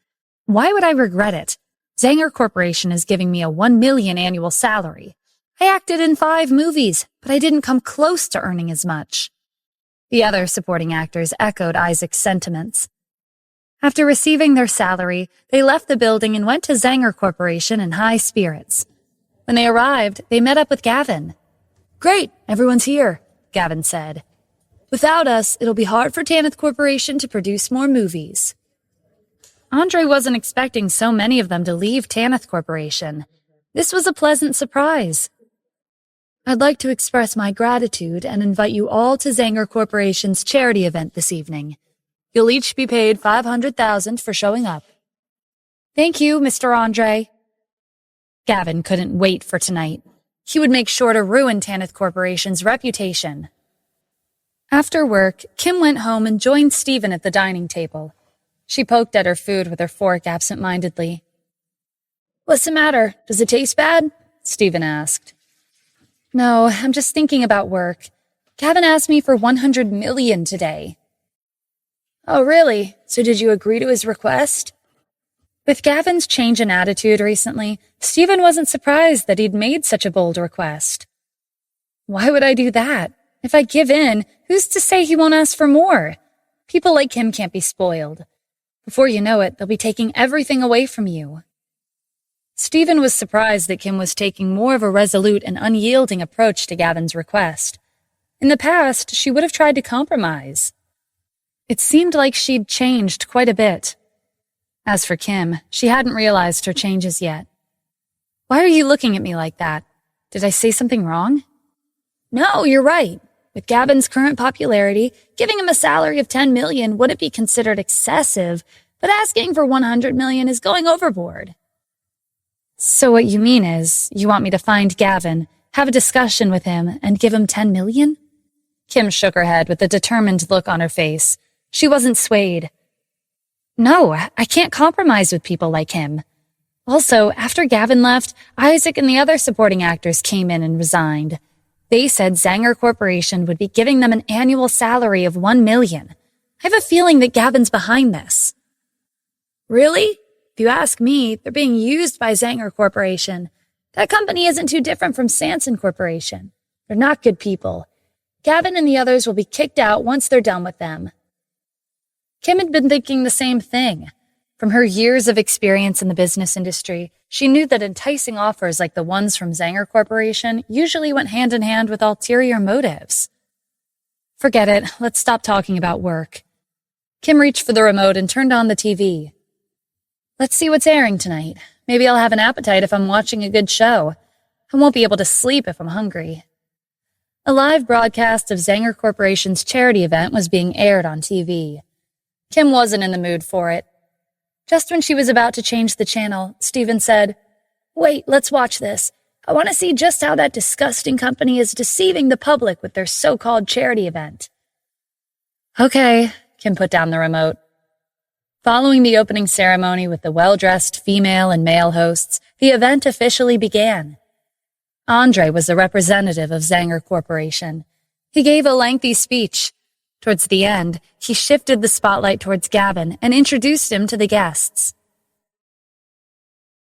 Why would I regret it? Zanger Corporation is giving me a $1 million annual salary. I acted in 5 movies, but I didn't come close to earning as much. The other supporting actors echoed Isaac's sentiments. After receiving their salary, they left the building and went to Zanger Corporation in high spirits. When they arrived, they met up with Gavin. "Great, everyone's here," Gavin said. "Without us, it'll be hard for Tanith Corporation to produce more movies." Andre wasn't expecting so many of them to leave Tanith Corporation. This was a pleasant surprise. "I'd like to express my gratitude and invite you all to Zanger Corporation's charity event this evening. You'll each be paid $500,000 for showing up." "Thank you, Mr. Andre." Gavin couldn't wait for tonight. He would make sure to ruin Tanith Corporation's reputation. After work, Kim went home and joined Stephen at the dining table. She poked at her food with her fork absent-mindedly. "What's the matter? Does it taste bad?" Stephen asked. "No, I'm just thinking about work. Gavin asked me for $100 million today." "Oh, really? So did you agree to his request?" With Gavin's change in attitude recently, Stephen wasn't surprised that he'd made such a bold request. "Why would I do that? If I give in, who's to say he won't ask for more? People like him can't be spoiled. Before you know it, they'll be taking everything away from you." Stephen was surprised that Kim was taking more of a resolute and unyielding approach to Gavin's request. In the past, she would have tried to compromise. It seemed like she'd changed quite a bit. As for Kim, she hadn't realized her changes yet. "Why are you looking at me like that? Did I say something wrong?" "No, you're right. With Gavin's current popularity, giving him a salary of $10 million wouldn't be considered excessive, but asking for $100 million is going overboard." "So what you mean is, you want me to find Gavin, have a discussion with him, and give him $10 million? Kim shook her head with a determined look on her face. She wasn't swayed. "No, I can't compromise with people like him. Also, after Gavin left, Isaac and the other supporting actors came in and resigned. They said Zanger Corporation would be giving them an annual salary of $1 million. I have a feeling that Gavin's behind this." "Really? If you ask me, they're being used by Zanger Corporation. That company isn't too different from Sanson Corporation. They're not good people. Gavin and the others will be kicked out once they're done with them." Kim had been thinking the same thing. From her years of experience in the business industry, she knew that enticing offers like the ones from Zanger Corporation usually went hand in hand with ulterior motives. "Forget it. Let's stop talking about work." Kim reached for the remote and turned on the TV. "Let's see what's airing tonight. Maybe I'll have an appetite if I'm watching a good show. I won't be able to sleep if I'm hungry." A live broadcast of Zanger Corporation's charity event was being aired on TV. Kim wasn't in the mood for it. Just when she was about to change the channel, Stephen said, "Wait, let's watch this. I want to see just how that disgusting company is deceiving the public with their so-called charity event." "Okay," Kim put down the remote. Following the opening ceremony with the well-dressed female and male hosts, the event officially began. Andre was the representative of Zanger Corporation. He gave a lengthy speech. Towards the end, he shifted the spotlight towards Gavin and introduced him to the guests.